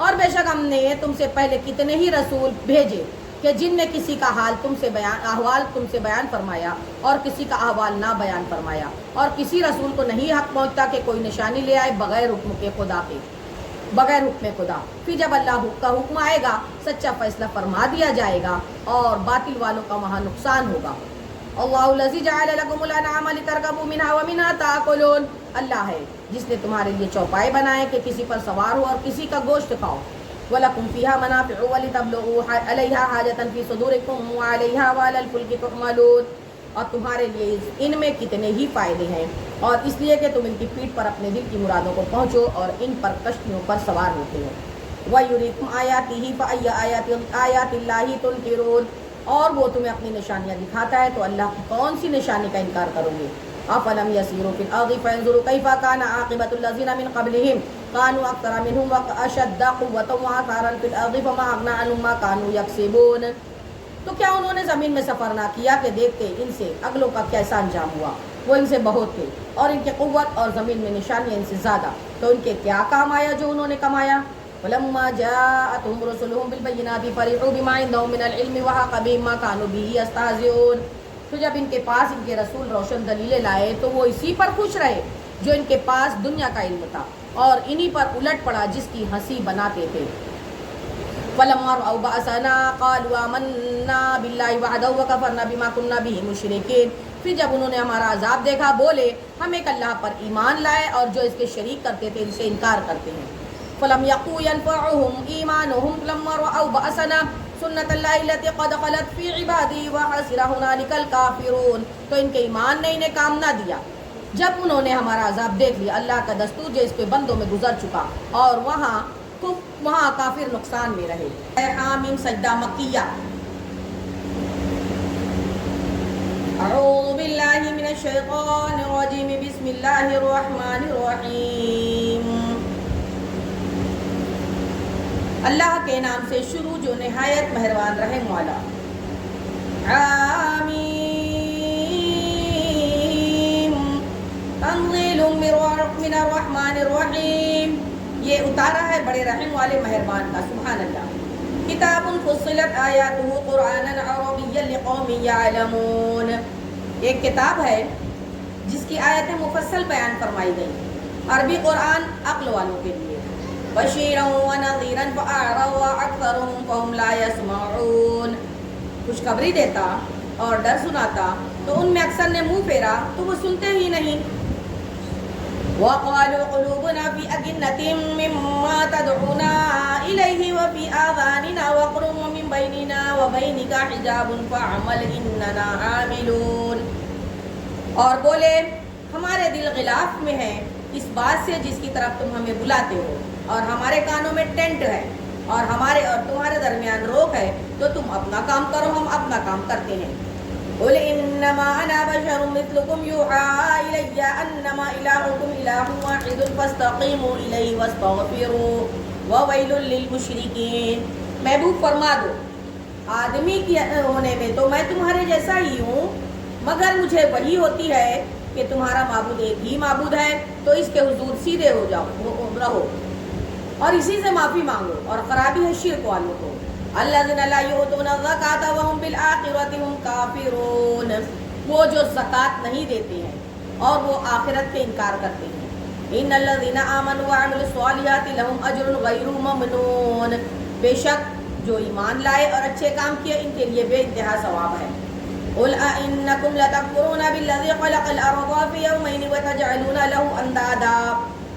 اور بے شک ہم نے تم سے پہلے کتنے ہی رسول بھیجے کہ جن نے کسی کا حال احوال تم سے بیان فرمایا اور کسی کا احوال نہ بیان فرمایا، اور کسی رسول کو نہیں حق پہنچتا کہ کوئی نشانی لے آئے بغیر حکم خدا. پھر جب اللہ کا حکم آئے گا سچا فیصلہ فرما دیا جائے گا اور باطل والوں کا وہاں نقصان ہوگا. اللہ الذی جعل لکم الانعام لترکبوا منها ومنها تاکلون. اللہ ہے جس نے تمہارے لیے چوپائے بنائے کہ کسی پر سوار ہو اور کسی کا گوشت کھاؤ. وَلَكُمْ فِيهَا مَنَافِعُ وَلِتَبْلُغُوا عَلَيْهَا حَاجَةً فِي صُدُورِكُمْ وَعَلَيْهَا وَعَلَى الْفُلْكِ تُحْمَلُونَ. اور تمہارے لیے ان میں کتنے ہی فائدے ہیں اور اس لیے کہ تم ان کی پیٹھ پر اپنے دل کی مرادوں کو پہنچو اور ان پر کشتیوں پر سوار ہوتے ہو. وَيُرِيكُمْ آيَاتِهِ فَأَيَّ آيَاتِ اللَّهِ تُنْكِرُونَ. اور وہ تمہیں اپنی نشانیاں دکھاتا ہے تو اللہ کی کون سی نشانی کا انکار کرو گے. أَفَلَمْ يَسِيرُوا فِي الْأَرْضِ فَيَنْظُرُوا كَيْفَ كَانَ عَاقِبَةُ الَّذِينَ مِنْ قَبْلِهِمْ كَانُوا أَكْثَرَ مِنْهُمْ وَأَشَدَّ قُوَّةً وَآثَارًا فِي الْأَرْضِ فَمَا أَغْنَىٰ عَنْهُمْ مَا كَانُوا يَكْسِبُونَ. تو کیا انہوں نے زمین میں سفر نہ کیا کہ دیکھتے ان سے اگلوں کا کیسا انجام ہوا. وہ ان سے بہت تھے اور ان کی قوت اور زمین میں نشانیاں ان سے زیادہ، تو ان کے کیا کام آیا جو انہوں نے کمایا. فَلَمَّا جَاءَتْهُمْ رُسُلُهُم بِالْبَيِّنَاتِ فَرِحُوا بِمَا عِندَهُم مِّنَ الْعِلْمِ وَحَاقَ بِهِم مَّا كَانُوا بِهِ يَسْتَهْزِئُونَ. تو جب ان کے پاس ان کے رسول روشن دلیلیں لائے تو وہ اسی پر خوش رہے جو ان کے پاس دنیا کا علم تھا اور انہی پر الٹ پڑا جس کی ہنسی بناتے تھے. فَلَمَّا رَأَوْا بَأْسَنَا قَالُوا آمَنَّا بِاللَّهِ وَحْدَهُ وَكَفَرْنَا بِمَا كُنَّا بِهِ مُشْرِكِينَ. پھر جب انہوں نے ہمارا عذاب دیکھا بولے ہم ایک اللہ پر ایمان لائے اور جو اس کے شریک کرتے تھے ان سے انکار کرتے ہیں. فَلَمْ يَكُن يَنفَعُهُمْ إِيمَانُهُم لَمَّا رَأَوْا بَأْسَنَا سُنَّتَ اللَّهِ الَّتِي قَدْ خَلَتْ فِي عِبَادِهِ وَخَسِرَ هُنَالِكَ الْكَافِرُونَ. تو ان کے ایمان نے انہیں کام نہ دیا جب انہوں نے ہمارا عذاب دیکھ لیا، اللہ کا دستور جو اس کے بندوں میں گزر چکا، اور وہاں کافر نقصان میں رہے. حامیم سجدہ مکیہ. اعوذ باللہ من الشیطان الرجیم بسم اللہ الرحمن الرحیم. اللہ کے نام سے شروع جو نہایت مہربان رحم والا. حامیم تنزیل من الرحمن الرحیم. یہ اتارا ہے بڑے رحم والے مہربان کا. سبحان اللہ. کتاب فصلت آیاتہ قرآنا عربیا لقوم یعلمون. ایک کتاب ہے جس کی آیتیں مفصل بیان فرمائی گئی، عربی قرآن عقل والوں کے لیے. بشیرا ونذیرا فاعرضوا واکثرهم فهم لا يسمعون. خوشخبری دیتا اور ڈر سناتا تو ان میں اکثر نے منہ پھیرا تو وہ سنتے ہی نہیں. وَقَالُوا قُلُوبُنَا فِي أَكِنَّةٍ مِّمَّا تَدْعُونَا إِلَيْهِ وَفِي آذَانِنَا وَقْرٌ وَمِن بَيْنِنَا وَبَيْنِكَ حِجَابٌ فَاعْمَلْ إِنَّنَا عَامِلُونَ. اور بولے ہمارے دل غلاف میں ہیں اس بات سے جس کی طرف تم ہمیں بلاتے ہو، اور ہمارے کانوں میں ٹینٹ ہے اور ہمارے اور تمہارے درمیان روک ہے، تو تم اپنا کام کرو ہم اپنا کام کرتے ہیں. قل انما انا بشر مثلكم يوحى الي انما الهكم اله واحد فاستقيموا اليه واستغفروا وويل للمشركين. محبوب فرما دو آدمی کی ہونے میں تو میں تمہارے جیسا ہی ہوں، مگر مجھے وہی ہوتی ہے کہ تمہارا معبود ایک ہی معبود ہے، تو اس کے حضور سیدھے ہو جاؤ رہو اور اسی سے معافی مانگو، اور خرابی ہے شرک والوں کو. الذین لا یؤتون الزکاۃ وهم بالآخرۃ هم کافرون، وہ جو زکوٰۃ نہیں دیتے ہیں اور وہ آخرت پہ انکار کرتے ہیں. ان الذین آمنوا وعملوا الصالحات لهم اجر غیر ممنون، بے شک جو ایمان لائے اور اچھے کام کیے ان کے لیے بے انتہا ثواب ہے. قل أئنکم لتکفرون بالذی خلق الارض فی یومین وتجعلون له اندادا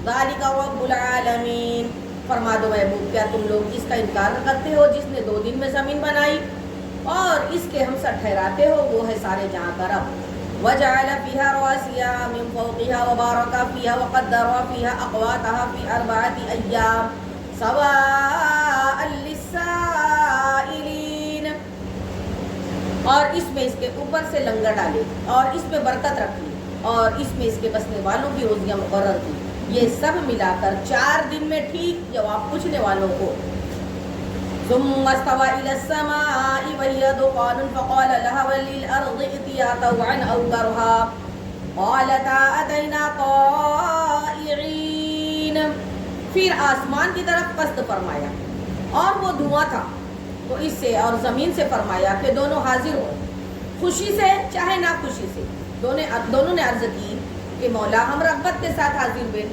ذلک رب العالمین. فرما دو محبوب، کیا تم لوگ اس کا انکار کرتے ہو جس نے 2 دن میں زمین بنائی اور اس کے ہمسر ٹھہراتے ہو، وہ ہے سارے جہاں کا رب. وجعل فيها رواسي من فوقها وبارك فيها وقدر فيها أقواتها في 4 أيام سواء للسائلين. اور اس میں اس کے اوپر سے لنگر ڈالے اور اس میں برکت رکھی اور اس میں اس کے بسنے والوں کی روزیاں مقرر کی. یہ سب ملا کر 4 دن میں ٹھیک جواب پوچھنے والوں کو. ثم استوى إلى السماء وهي دخان فقال لها وللأرض ائتيا طوعا أو كرها قالتا أتينا طائعين. پھر آسمان کی طرف قصد فرمایا اور وہ دھواں تھا، تو اس سے اور زمین سے فرمایا کہ دونوں حاضر ہو، خوشی سے چاہے نہ خوشی سے. دونوں نے عرض کی کہ مولا ہم رغبت کے ساتھ حاضر ہوئے.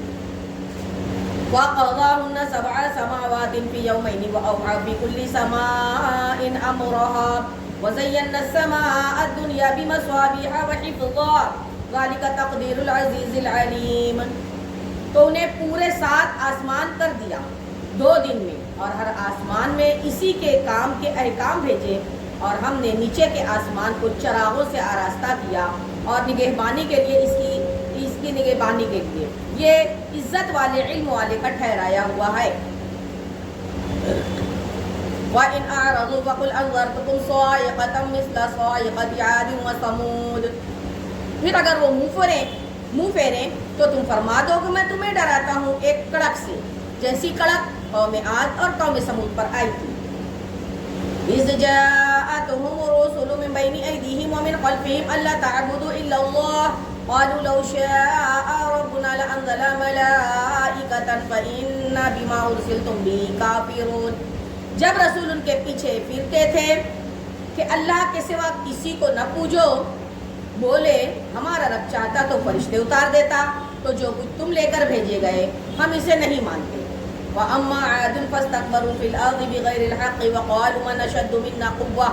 وَقَضَاهُنَّ 7 سَمَاوَاتٍ فِي يَوْمَيْنِ وَأَوْحَىٰ فِي كُلِّ سَمَاءٍ أَمْرَهَا وَزَيَّنَّا السَّمَاءَ الدُّنْيَا بِمَصَابِيحَ وَحِفْظًا ذَلِكَ تَقْدِيرُ الْعَزِيزِ الْعَلِيمِ. تو انہیں پورے 7 آسمان کر دیا 2 دن میں، اور ہر آسمان میں اسی کے کام کے احکام بھیجے، اور ہم نے نیچے کے آسمان کو چراغوں سے آراستہ کیا اور نگہبانی کے لیے اس کی نگہبانی کے لیے یہ عزت والے علم والے کا ٹھہرایا ہوا ہے. وَإِنْ أَعْرَضُوا فَقُلْ أَنذَرْتُكُمْ صَاعِقَةً مِثْلَ صَاعِقَةِ عَادٍ وَثَمُودَ. پھر اگر وہ منہ پھیریں تو تم فرما دو کہ میں تمہیں ڈراتا ہوں ایک کڑک سے جیسی کڑک قوم عاد اور قوم سمود پر آئی تھی. إِذْ جَاءَتْهُمُ الرُّسُلُ مِنْ بَيْنِ أَيْدِيهِمْ وَمِنْ خَلْفِهِمْ أَلَّا تَعْبُدُوا إِلَّا اللَّهَ قالوا لو شاء ربنا لأنزل ملائكة فإنا بما أرسلتم به كافرون. جب رسول ان کے پیچھے پھرتے تھے کہ اللہ کے سوا کسی کو نہ پوجو، بولے ہمارا رب چاہتا تو فرشتے اتار دیتا، تو جو کچھ تم لے کر بھیجے گئے ہم اسے نہیں مانتے. وَأَمَّا عَادٌ فَاسْتَكْبَرُوا فِي الْأَرْضِ بِغَيْرِ الْحَقِّ وَقَالُوا مَنْ أَشَدُّ مِنَّا قُوَّةً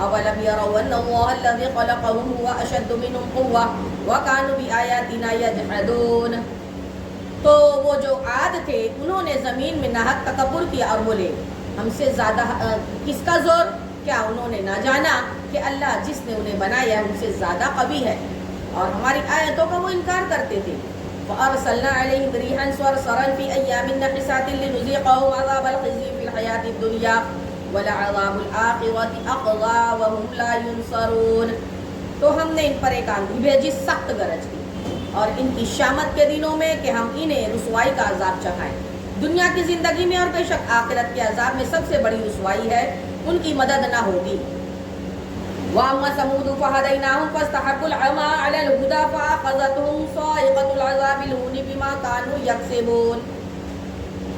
أَوَلَمْ يَرَوْا أَنَّ اللَّهَ الَّذِي خَلَقَهُمْ هُوَ أَشَدُّ مِنْهُمْ قُوَّةً وَكَانُوا بِآيَاتِنَا يَجْحَدُونَ. تو وہ جو عاد تھے انہوں نے زمین میں ناحق تکبر کیا اور بولے ہم سے زیادہ کس کا زور؟ کیا انہوں نے نہ جانا کہ اللہ جس نے انہیں بنایا ان سے زیادہ قوی ہے، اور ہماری آیتوں کا وہ انکار کرتے تھے. فَأَرْسَلْنَا عَلَيْهِمْ رِيحًا صَرْصَرًا فِي أَيَّامٍ نَحِسَاتٍ لِنُذِيقَهُمْ عَذَابَ الْخِزْيِ فِي الْحَيَاةِ الدُّنْيَا وَلَعَذَابُ الْآخِرَةِ أَخْزَىٰ وَهُمْ لَا يُنصَرُونَ. تو ہم نے ان پر ایک آندھی بھیجی سخت گرج کی اور ان کی شامت کے دنوں میں کہ ہم انہیں رسوائی کا عذاب چکھائیں دنیا کی زندگی میں، اور بے شک آخرت کے عذاب میں سب سے بڑی رسوائی ہے، ان کی مدد نہ ہوگی. وَأَمَّا ثَمُودُ فَهَدَيْنَاهُمْ فَاسْتَحَبُّوا الْعَمَىٰ عَلَى الْهُدَىٰ فَأَخَذَتْهُمْ صَاعِقَةُ الْعَذَابِ الْهُونِ بِمَا كَانُوا يَكْسِبُونَ.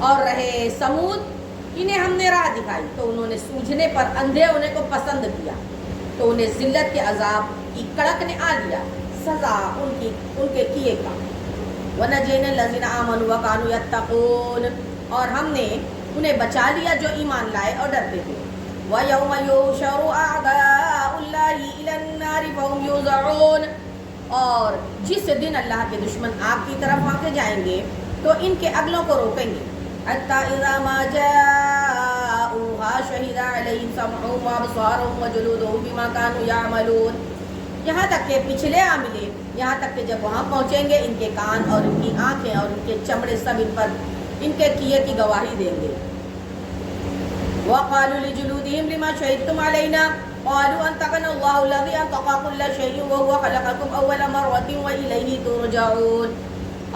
اور رہے سمود، انہیں ہم نے راہ دکھائی تو انہوں نے سوجھنے پر اندھے ہونے کو پسند کیا، تو انہیں ذلت کے عذاب کی کڑک نے آ لیا، سزا ان کے کیے کا. وَنَجَّيْنَا الَّذِينَ آمَنُوا وَكَانُوا يَتَّقُونَ. اور ہم نے انہیں بچا لیا جو ایمان لائے اور ڈرتے تھے. وَيَوْمَ يُحْشَرُ أَعْدَاءُ اللَّهِ إِلَى النَّارِ فَهُمْ يُوزَعُونَ. اور جس دن اللہ کے دشمن آگ کی طرف ہانکے جائیں گے تو ان کے اگلوں کو روکیں گے. حَتَّى إِذَا مَا جَاءُوهَا شَهِدَ عَلَيْهِمْ سَمْعُهُمْ وَأَبْصَارُهُمْ وَجُلُودُهُمْ بِمَا كَانُوا يَعْمَلُونَ. یہاں تک کہ پچھلے عاملے، یہاں تک کہ جب وہاں پہنچیں گے ان کے کان اور ان کی آنکھیں اور ان کے چمڑے سب ان پر ان کے کیے کی گواہی دیں گے. وَقَالُوا لِجُلُودِهِمْ لِمَا شَهِدتُّمْ عَلَيْنَا قَالُوا أَنطَقَنَا اللَّهُ الَّذِي أَنطَقَ كُلَّ شَيْءٍ وَهُوَ خَلَقَكُمْ أَوَّلَ مَرَّةٍ وَإِلَيْهِ تُرْجَعُونَ.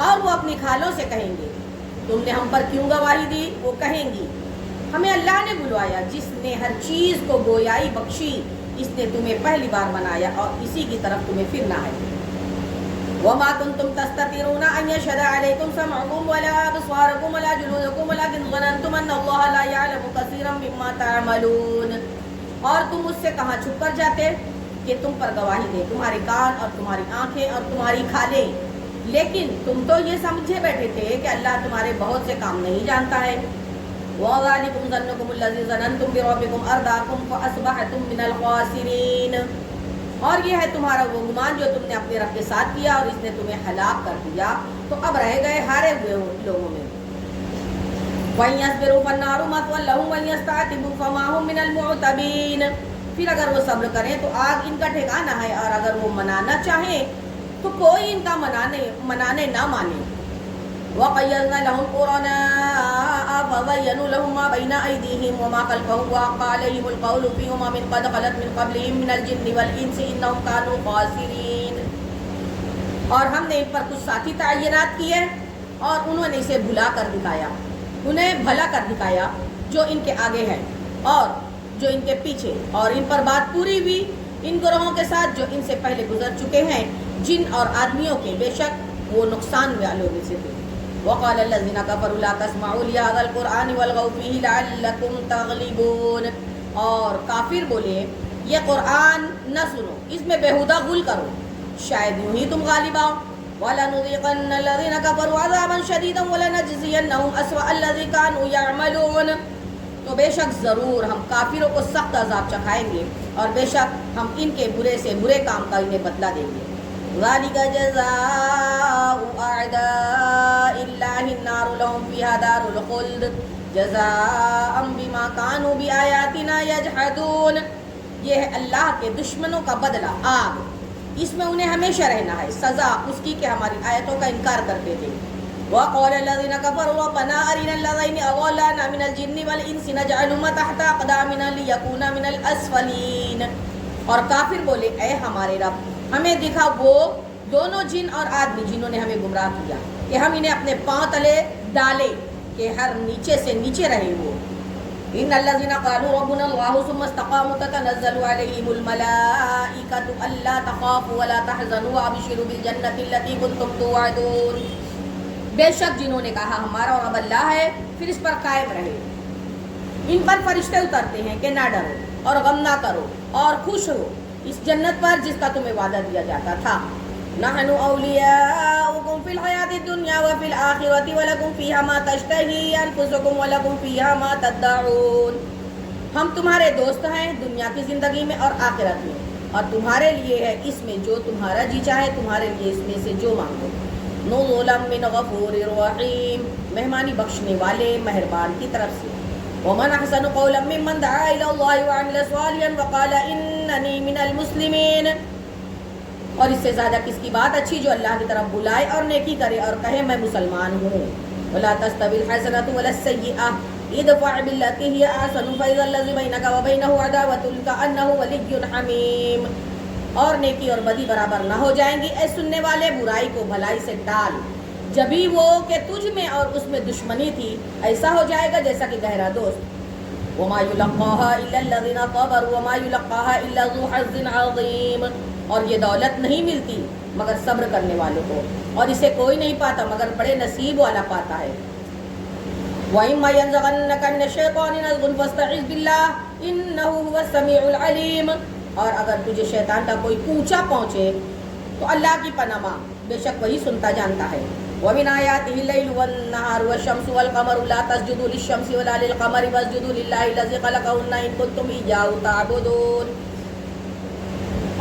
اور وہ اپنی کھالوں سے کہیں گے تم نے ہم پر کیوں گواہی دی؟ وہ کہیں گی ہمیں اللہ نے بلوایا جس نے ہر چیز کو گویائی بخشی، اس نے تمہیں پہلی بار بنایا اور اسی کی طرف تمہیں پھرنا ہے. وما كنتم تستترون أن يشهد عليكم سمعكم ولا أبصاركم ولا جلودكم ولكن ظننتم أن الله لا يعلم كثيرا مما تعملون. اور تم اس سے کہاں چھپ کر جاتے کہ تم پر گواہی دے تمہارے کان اور تمہاری آنکھیں اور تمہاری کھالیں، لیکن تم تو یہ سمجھے بیٹھے تھے کہ اللہ تمہارے بہت سے کام نہیں جانتا ہے. وَذَلِكُمْ ظَنُّكُمُ الَّذِي ظَنَنْتُمْ بِرَبِّكُمْ أَرْدَاكُمْ فَأَصْبَحْتُمْ مِنَ الْخَاسِرِينَ. اور یہ ہے تمہارا وہ گمان جو تم نے اپنے رب کے ساتھ کیا اور اس نے تمہیں ہلاک کر دیا، تو اب رہ گئے ہارے ہوئے لوگوں میں. وَإِن يَصْبِرُوا فَالنَّارُ مَثْوًى لَهُمْ وَإِن يَسْتَعْتِبُوا فَمَا هُمْ مِنَ الْمُعْتَبِينَ. پھر اگر وہ صبر کریں تو آگ ان کا ٹھکانہ ہے، اور اگر وہ منانا چاہیں تو کوئی ان کا منانے نہ مانے. وَقَيَّضْنَا لَهُمْ قُرَنَاءَ فَزَيَّنُوا لَهُم مَّا بَيْنَ أَيْدِيهِمْ وَمَا خَلْفَهُمْ وَحَقَّ عَلَيْهِمُ الْقَوْلُ فِي أُمَمٍ قَدْ خَلَتْ مِن قَبْلِهِم مِّنَ الْجِنِّ وَالْإِنسِ إِنَّهُمْ كَانُوا خَاسِرِينَ. اور ہم نے ان پر کچھ ساتھی تعینات کیے اور انہوں نے اسے بھلا کر دکھایا، انہیں بھلا کر دکھایا جو ان کے آگے ہے اور جو ان کے پیچھے، اور ان پر بات پوری ہوئی ان گروہوں کے ساتھ جو ان سے پہلے گزر چکے ہیں جن اور آدمیوں کے، بے شک وہ نقصان والوں میں سے تھے. وقال الذين كفروا لا تسمعوا لهذا القرآن والغوا فيه لعلكم تغلبون. اور کافر بولے یہ قرآن نہ سنو، اس میں بےہودہ غل کرو، شاید یوں ہی تم غالب آؤ. وَلَنُذِيقَنَّ الَّذِينَ كَفَرُوا عَذَابًا شَدِيدًا وَلَنَجْزِيَنَّهُمْ أَسْوَأَ الَّذِي كَانُوا يَعْمَلُونَ. تو بے شک ضرور ہم کافروں کو سخت عذاب چکھائیں گے اور بے شک ہم ان کے برے سے برے کام کا انہیں بدلہ دیں گے. ذَلِكَ جَزَاءُ أَعْدَاءِ اللَّهِ النَّارُ لَهُمْ فِيهَا دَارُ الْخُلْدِ جَزَاءً بِمَا كَانُوا بِآيَاتِنَا يَجْحَدُونَ. یہ ہے اللہ کے دشمنوں کا بدلہ، آگ، اس میں انہیں ہمیشہ رہنا ہے، سزا اس کی کہ ہماری آیتوں کا انکار کرتے تھے. وَقَالَ الَّذِينَ كَفَرُوا رَبَّنَا أَرِنَا اللَّذَيْنِ أَضَلَّانَا مِنَ الْجِنِّ وَالْإِنسِ نَجْعَلْهُمَا تَحْتَ أَقْدَامِنَا لِيَكُونَا مِنَ الْأَسْفَلِينَ. اور کافر بولے اے ہمارے رب ہمیں دکھا وہ دونوں جن اور آدمی جنہوں نے ہمیں گمراہ کیا کہ ہم انہیں اپنے پاؤں تلے ڈالے کہ ہر نیچے سے نیچے رہے وہ. ان الذين قالوا ربنا الله ثم استقاموا تتنزل عليهم الملائكة الا تخافوا ولا تحزنوا وابشروا بالجنة التي كنتم توعدون. بے شک جنہوں نے کہا ہمارا رب اللہ ہے پھر اس پر قائم رہے، ان پر فرشتے اترتے ہیں کہ نہ ڈرو اور غم نہ کرو اور خوش ہو اس جنت پر جس کا تمہیں وعدہ دیا جاتا تھا. نحن اولیاؤکم فی الحیات الدنیا وفی الآخرۃ ولکم فیہا ما تشتہی انفسکم ولکم فیہا ما تدعون. ہم تمہارے دوست ہیں دنیا کی زندگی میں اور آخرت میں، اور تمہارے لیے ہے اس میں جو تمہارا جی چاہے، تمہارے لیے اس میں سے جو مانگو. نزلا من غفور رحیم، مہمانی بخشنے والے مہربان کی طرف سے. ومن احسن قولا ممن دعا الى الله وعمل صالحا وقال انني من المسلمین. اور اس سے زیادہ کس کی بات اچھی جو اللہ کی طرف بلائے اور نیکی کرے اور کہے میں مسلمان ہوں. ولا تستوی الحسنۃ ولا السیئۃ ادفع بالتي هي احسن فاذا الذي بينك وبينه عداوة كأنه ولي حمیم. اور نیکی اور بدی برابر نہ ہو جائیں گی، اے سننے والے برائی کو بھلائی سے ٹال، جبھی وہ کہ تجھ میں اور اس میں دشمنی تھی ایسا ہو جائے گا جیسا کہ گہرا دوست. وما يلقاها الا الذين صبروا وما يلقاها الا ذو حظ عظیم. اور یہ دولت نہیں ملتی مگر صبر کرنے والوں کو، اور اسے کوئی نہیں پاتا مگر بڑے نصیب والا پاتا ہے. وَإِمَّا يَنزَغَنَّكَ مِنَ الشَّيْطَانِ نَزْغٌ فَاسْتَعِذْ بِاللَّهِ إِنَّهُ هُوَ السَّمِيعُ الْعَلِيمُ. اور اگر تجھے شیطان کا کوئی کوچا پہنچے تو اللہ کی پناہ مانگ، بے شک وہی سنتا جانتا ہے. وَمِنْ آيَاتِهِ اللَّيْلُ وَالنَّهَارُ وَالشَّمْسُ وَالْقَمَرُ لَا تَسْجُدُوا لِلشَّمْسِ وَلَا لِلْقَمَرِ وَاسْجُدُوا لِلَّهِ الَّذِي خَلَقَهُنَّ إِن كُنتُمْ إِيَّاهُ تَعْبُدُونَ.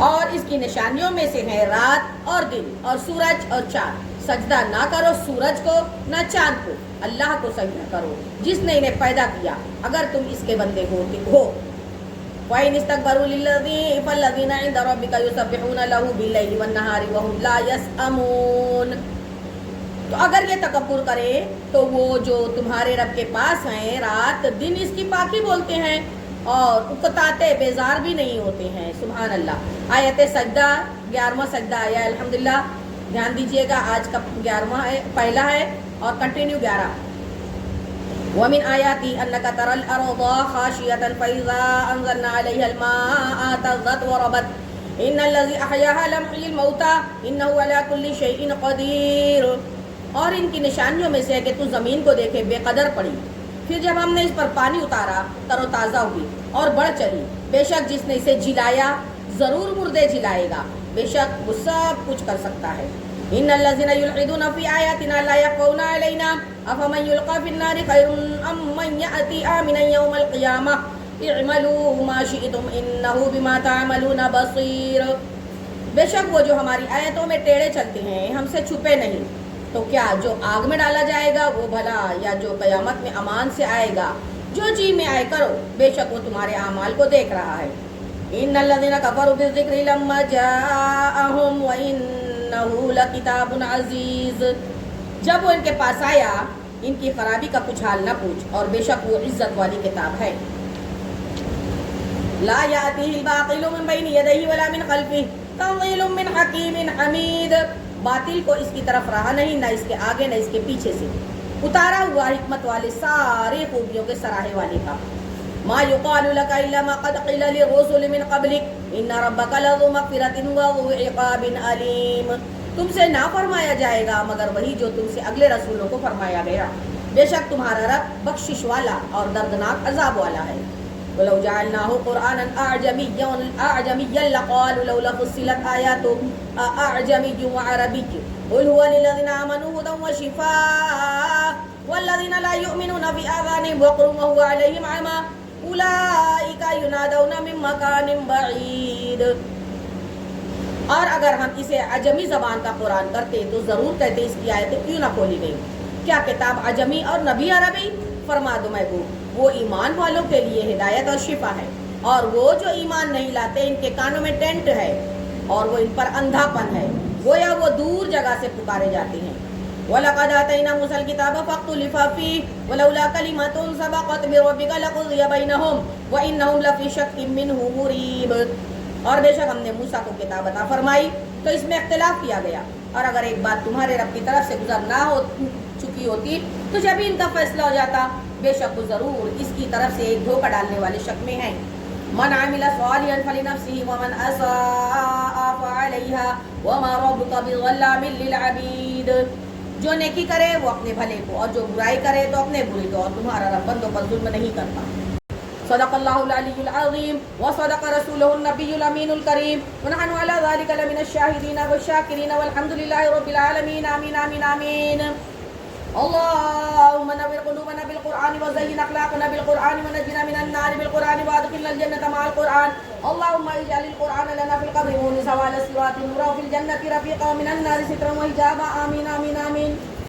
اور اس کی نشانیوں میں سے ہے رات اور دن اور سورج اور چاند. سجدہ نہ کرو سورج کو نہ چاند کو، اللہ کو سجدہ کرو جس نے انہیں پیدا کیا اگر تم اس کے بندے ہو. وَإِنِ اسْتَكْبَرُوا فَالَّذِينَ عِندَ رَبِّكَ يُسَبِّحُونَ لَهُ بِاللَّيْلِ وَالنَّهَارِ وَهُمْ لَا يَسْأَمُونَ. تو اگر یہ تکبر کرے تو وہ جو تمہارے رب کے پاس ہیں رات دن اس کی پاکی بولتے ہیں اور اکتاتے بیزار بھی نہیں ہوتے ہیں. سبحان اللہ. آیت سجدہ 11واں سجدہ آیا الحمدللہ. دھیان دیجئے گا آج کا 11واں ہے، پہلا ہے اور کنٹینیو 11. وَمِنْ آيَاتِهِ أَنَّكَ تَرَى الْأَرْضَ خَاشِعَةً فَإِذَا أَنزَلْنَا عَلَيْهَا الْمَاءَ اهْتَزَّتْ وَرَبَتْ ان الذی احیاها لمحی الموتى انه علی کل شیء قدیر. اور ان کی نشانیوں میں سے ہے کہ تو زمین کو دیکھے بے قدر پڑی، پھر جب ہم نے اس پر پانی اتارا تر و تازہ ہوئی اور بڑھ چلی. بے شک جس نے اسے جلایا ضرور مردے جلائے گا، بے شک وہ سب کچھ کر سکتا ہے. ان الذين يلحدون في آياتنا لا يخفون علينا افمن يلقى في النار خير ام من يأتي آمنا يوم القيامة اعملوا ما شئتم انه بما تعملون بصير. بے شک وہ جو ہماری آیتوں میں ٹیڑے چلتے ہیں ہم سے چھپے نہیں، تو کیا جو آگ میں ڈالا جائے گا وہ بھلا، یا جو قیامت میں امان سے آئے گا؟ جو جی میں آئے کرو، بے شک وہ تمہارے اعمال کو دیکھ رہا ہے. ان الذين كفروا بالذكر لما جاءهم وانه لكتاب عزيز. جب وہ ان کے پاس آیا ان کی خرابی کا کچھ حال نہ پوچھ، اور بے شک وہ عزت والی کتاب ہے. لا يأتيه الباطل من بين يديه ولا من خلفه تنزيل من حكيم حميد. باطل کو اس کی طرف رہا نہیں، نہ اس کے آگے نہ اس کے پیچھے سے، اتارا ہوا حکمت والے سارے خوبیوں کے سراہے والے کا. ما يقال لك الا ما قد قيل للرسل من قبلك ان ربك لذو مغفرة وذو عقاب عليم. تم سے نہ فرمایا جائے گا مگر وہی جو تم سے اگلے رسولوں کو فرمایا گیا، بے شک تمہارا رب بخشش والا اور دردناک عذاب والا ہے. ولو جعلناه قرآنا أعجميا لقالوا لولا فصلت آياته أعجمي وعربي قل هو للذين آمنوا هدى وشفاء والذين لا يؤمنون في آذانهم وقر وهو عليهم عمى أولئك ينادون من مكان بعيد. اور اگر ہم اسے عجمی زبان کا قرآن کرتے تو ضرور کہتے اس کی آیتیں کیوں نہ کھولی گئی. کیا کتاب عجمی اور نبی عربی؟ فرما دو محبوب وہ ایمان والوں کے لیے ہدایت اور شفا ہے، اور وہ جو ایمان نہیں لاتے ان کے کانوں میں ٹینٹ ہے اور وہ ان پر اندھا پن ہے، گویا وہ دور جگہ سے پکارے جاتے ہیں. وَلَقَدْ آتَيْنَا مُوسَى الْكِتَابَ فَاخْتُلِفَ فِيهِ وَلَوْلَا كَلِمَةٌ سَبَقَتْ مِن رَّبِّكَ لَقُضِيَ بَيْنَهُمْ وَإِنَّهُمْ لَفِي شَكٍّ مِّنْهُ مُرِيبٍ. اور بے شک ہم نے موسیٰ کو کتاب عطا فرمائی تو اس میں اختلاف کیا گیا، اور اگر ایک بات تمہارے رب کی طرف سے گزر نہ ہو چکی ہوتی تو جب ہی ان کا فیصلہ ہو جاتا. بے شک وہ ضرور اس کی طرف سے ایک دھوکہ ڈالنے والے شک میں ہیں. من عمل صالحا فلنفسه ومن اساء فعليها وما ربك بظلام للعبيد. جو نیکی کرے وہ اپنے بھلے کو، اور جو برائی کرے تو اپنے برے کو، اور تمہارا رب بندوں پر ظلم نہیں کرتا. صدق اللہ العلی العظیم وصدق رسولہ النبی الامین الکریم ونحن علی ذلک لمن الشاہدین والشاکرین والحمد للہ رب العالمین. آمین آمین آمین. اللهم نور قلوبنا بالقرآن وزين أخلاقنا بالقرآن ونجنا من النار بالقرآن وادخلنا الجنة مع القرآن. اللهم اجعل القرآن لنا في القبر مونسا وعلى الصراط نورا وفي الجنة رفيقا ومن النار سترا وحجابا. آمين آمين آمين.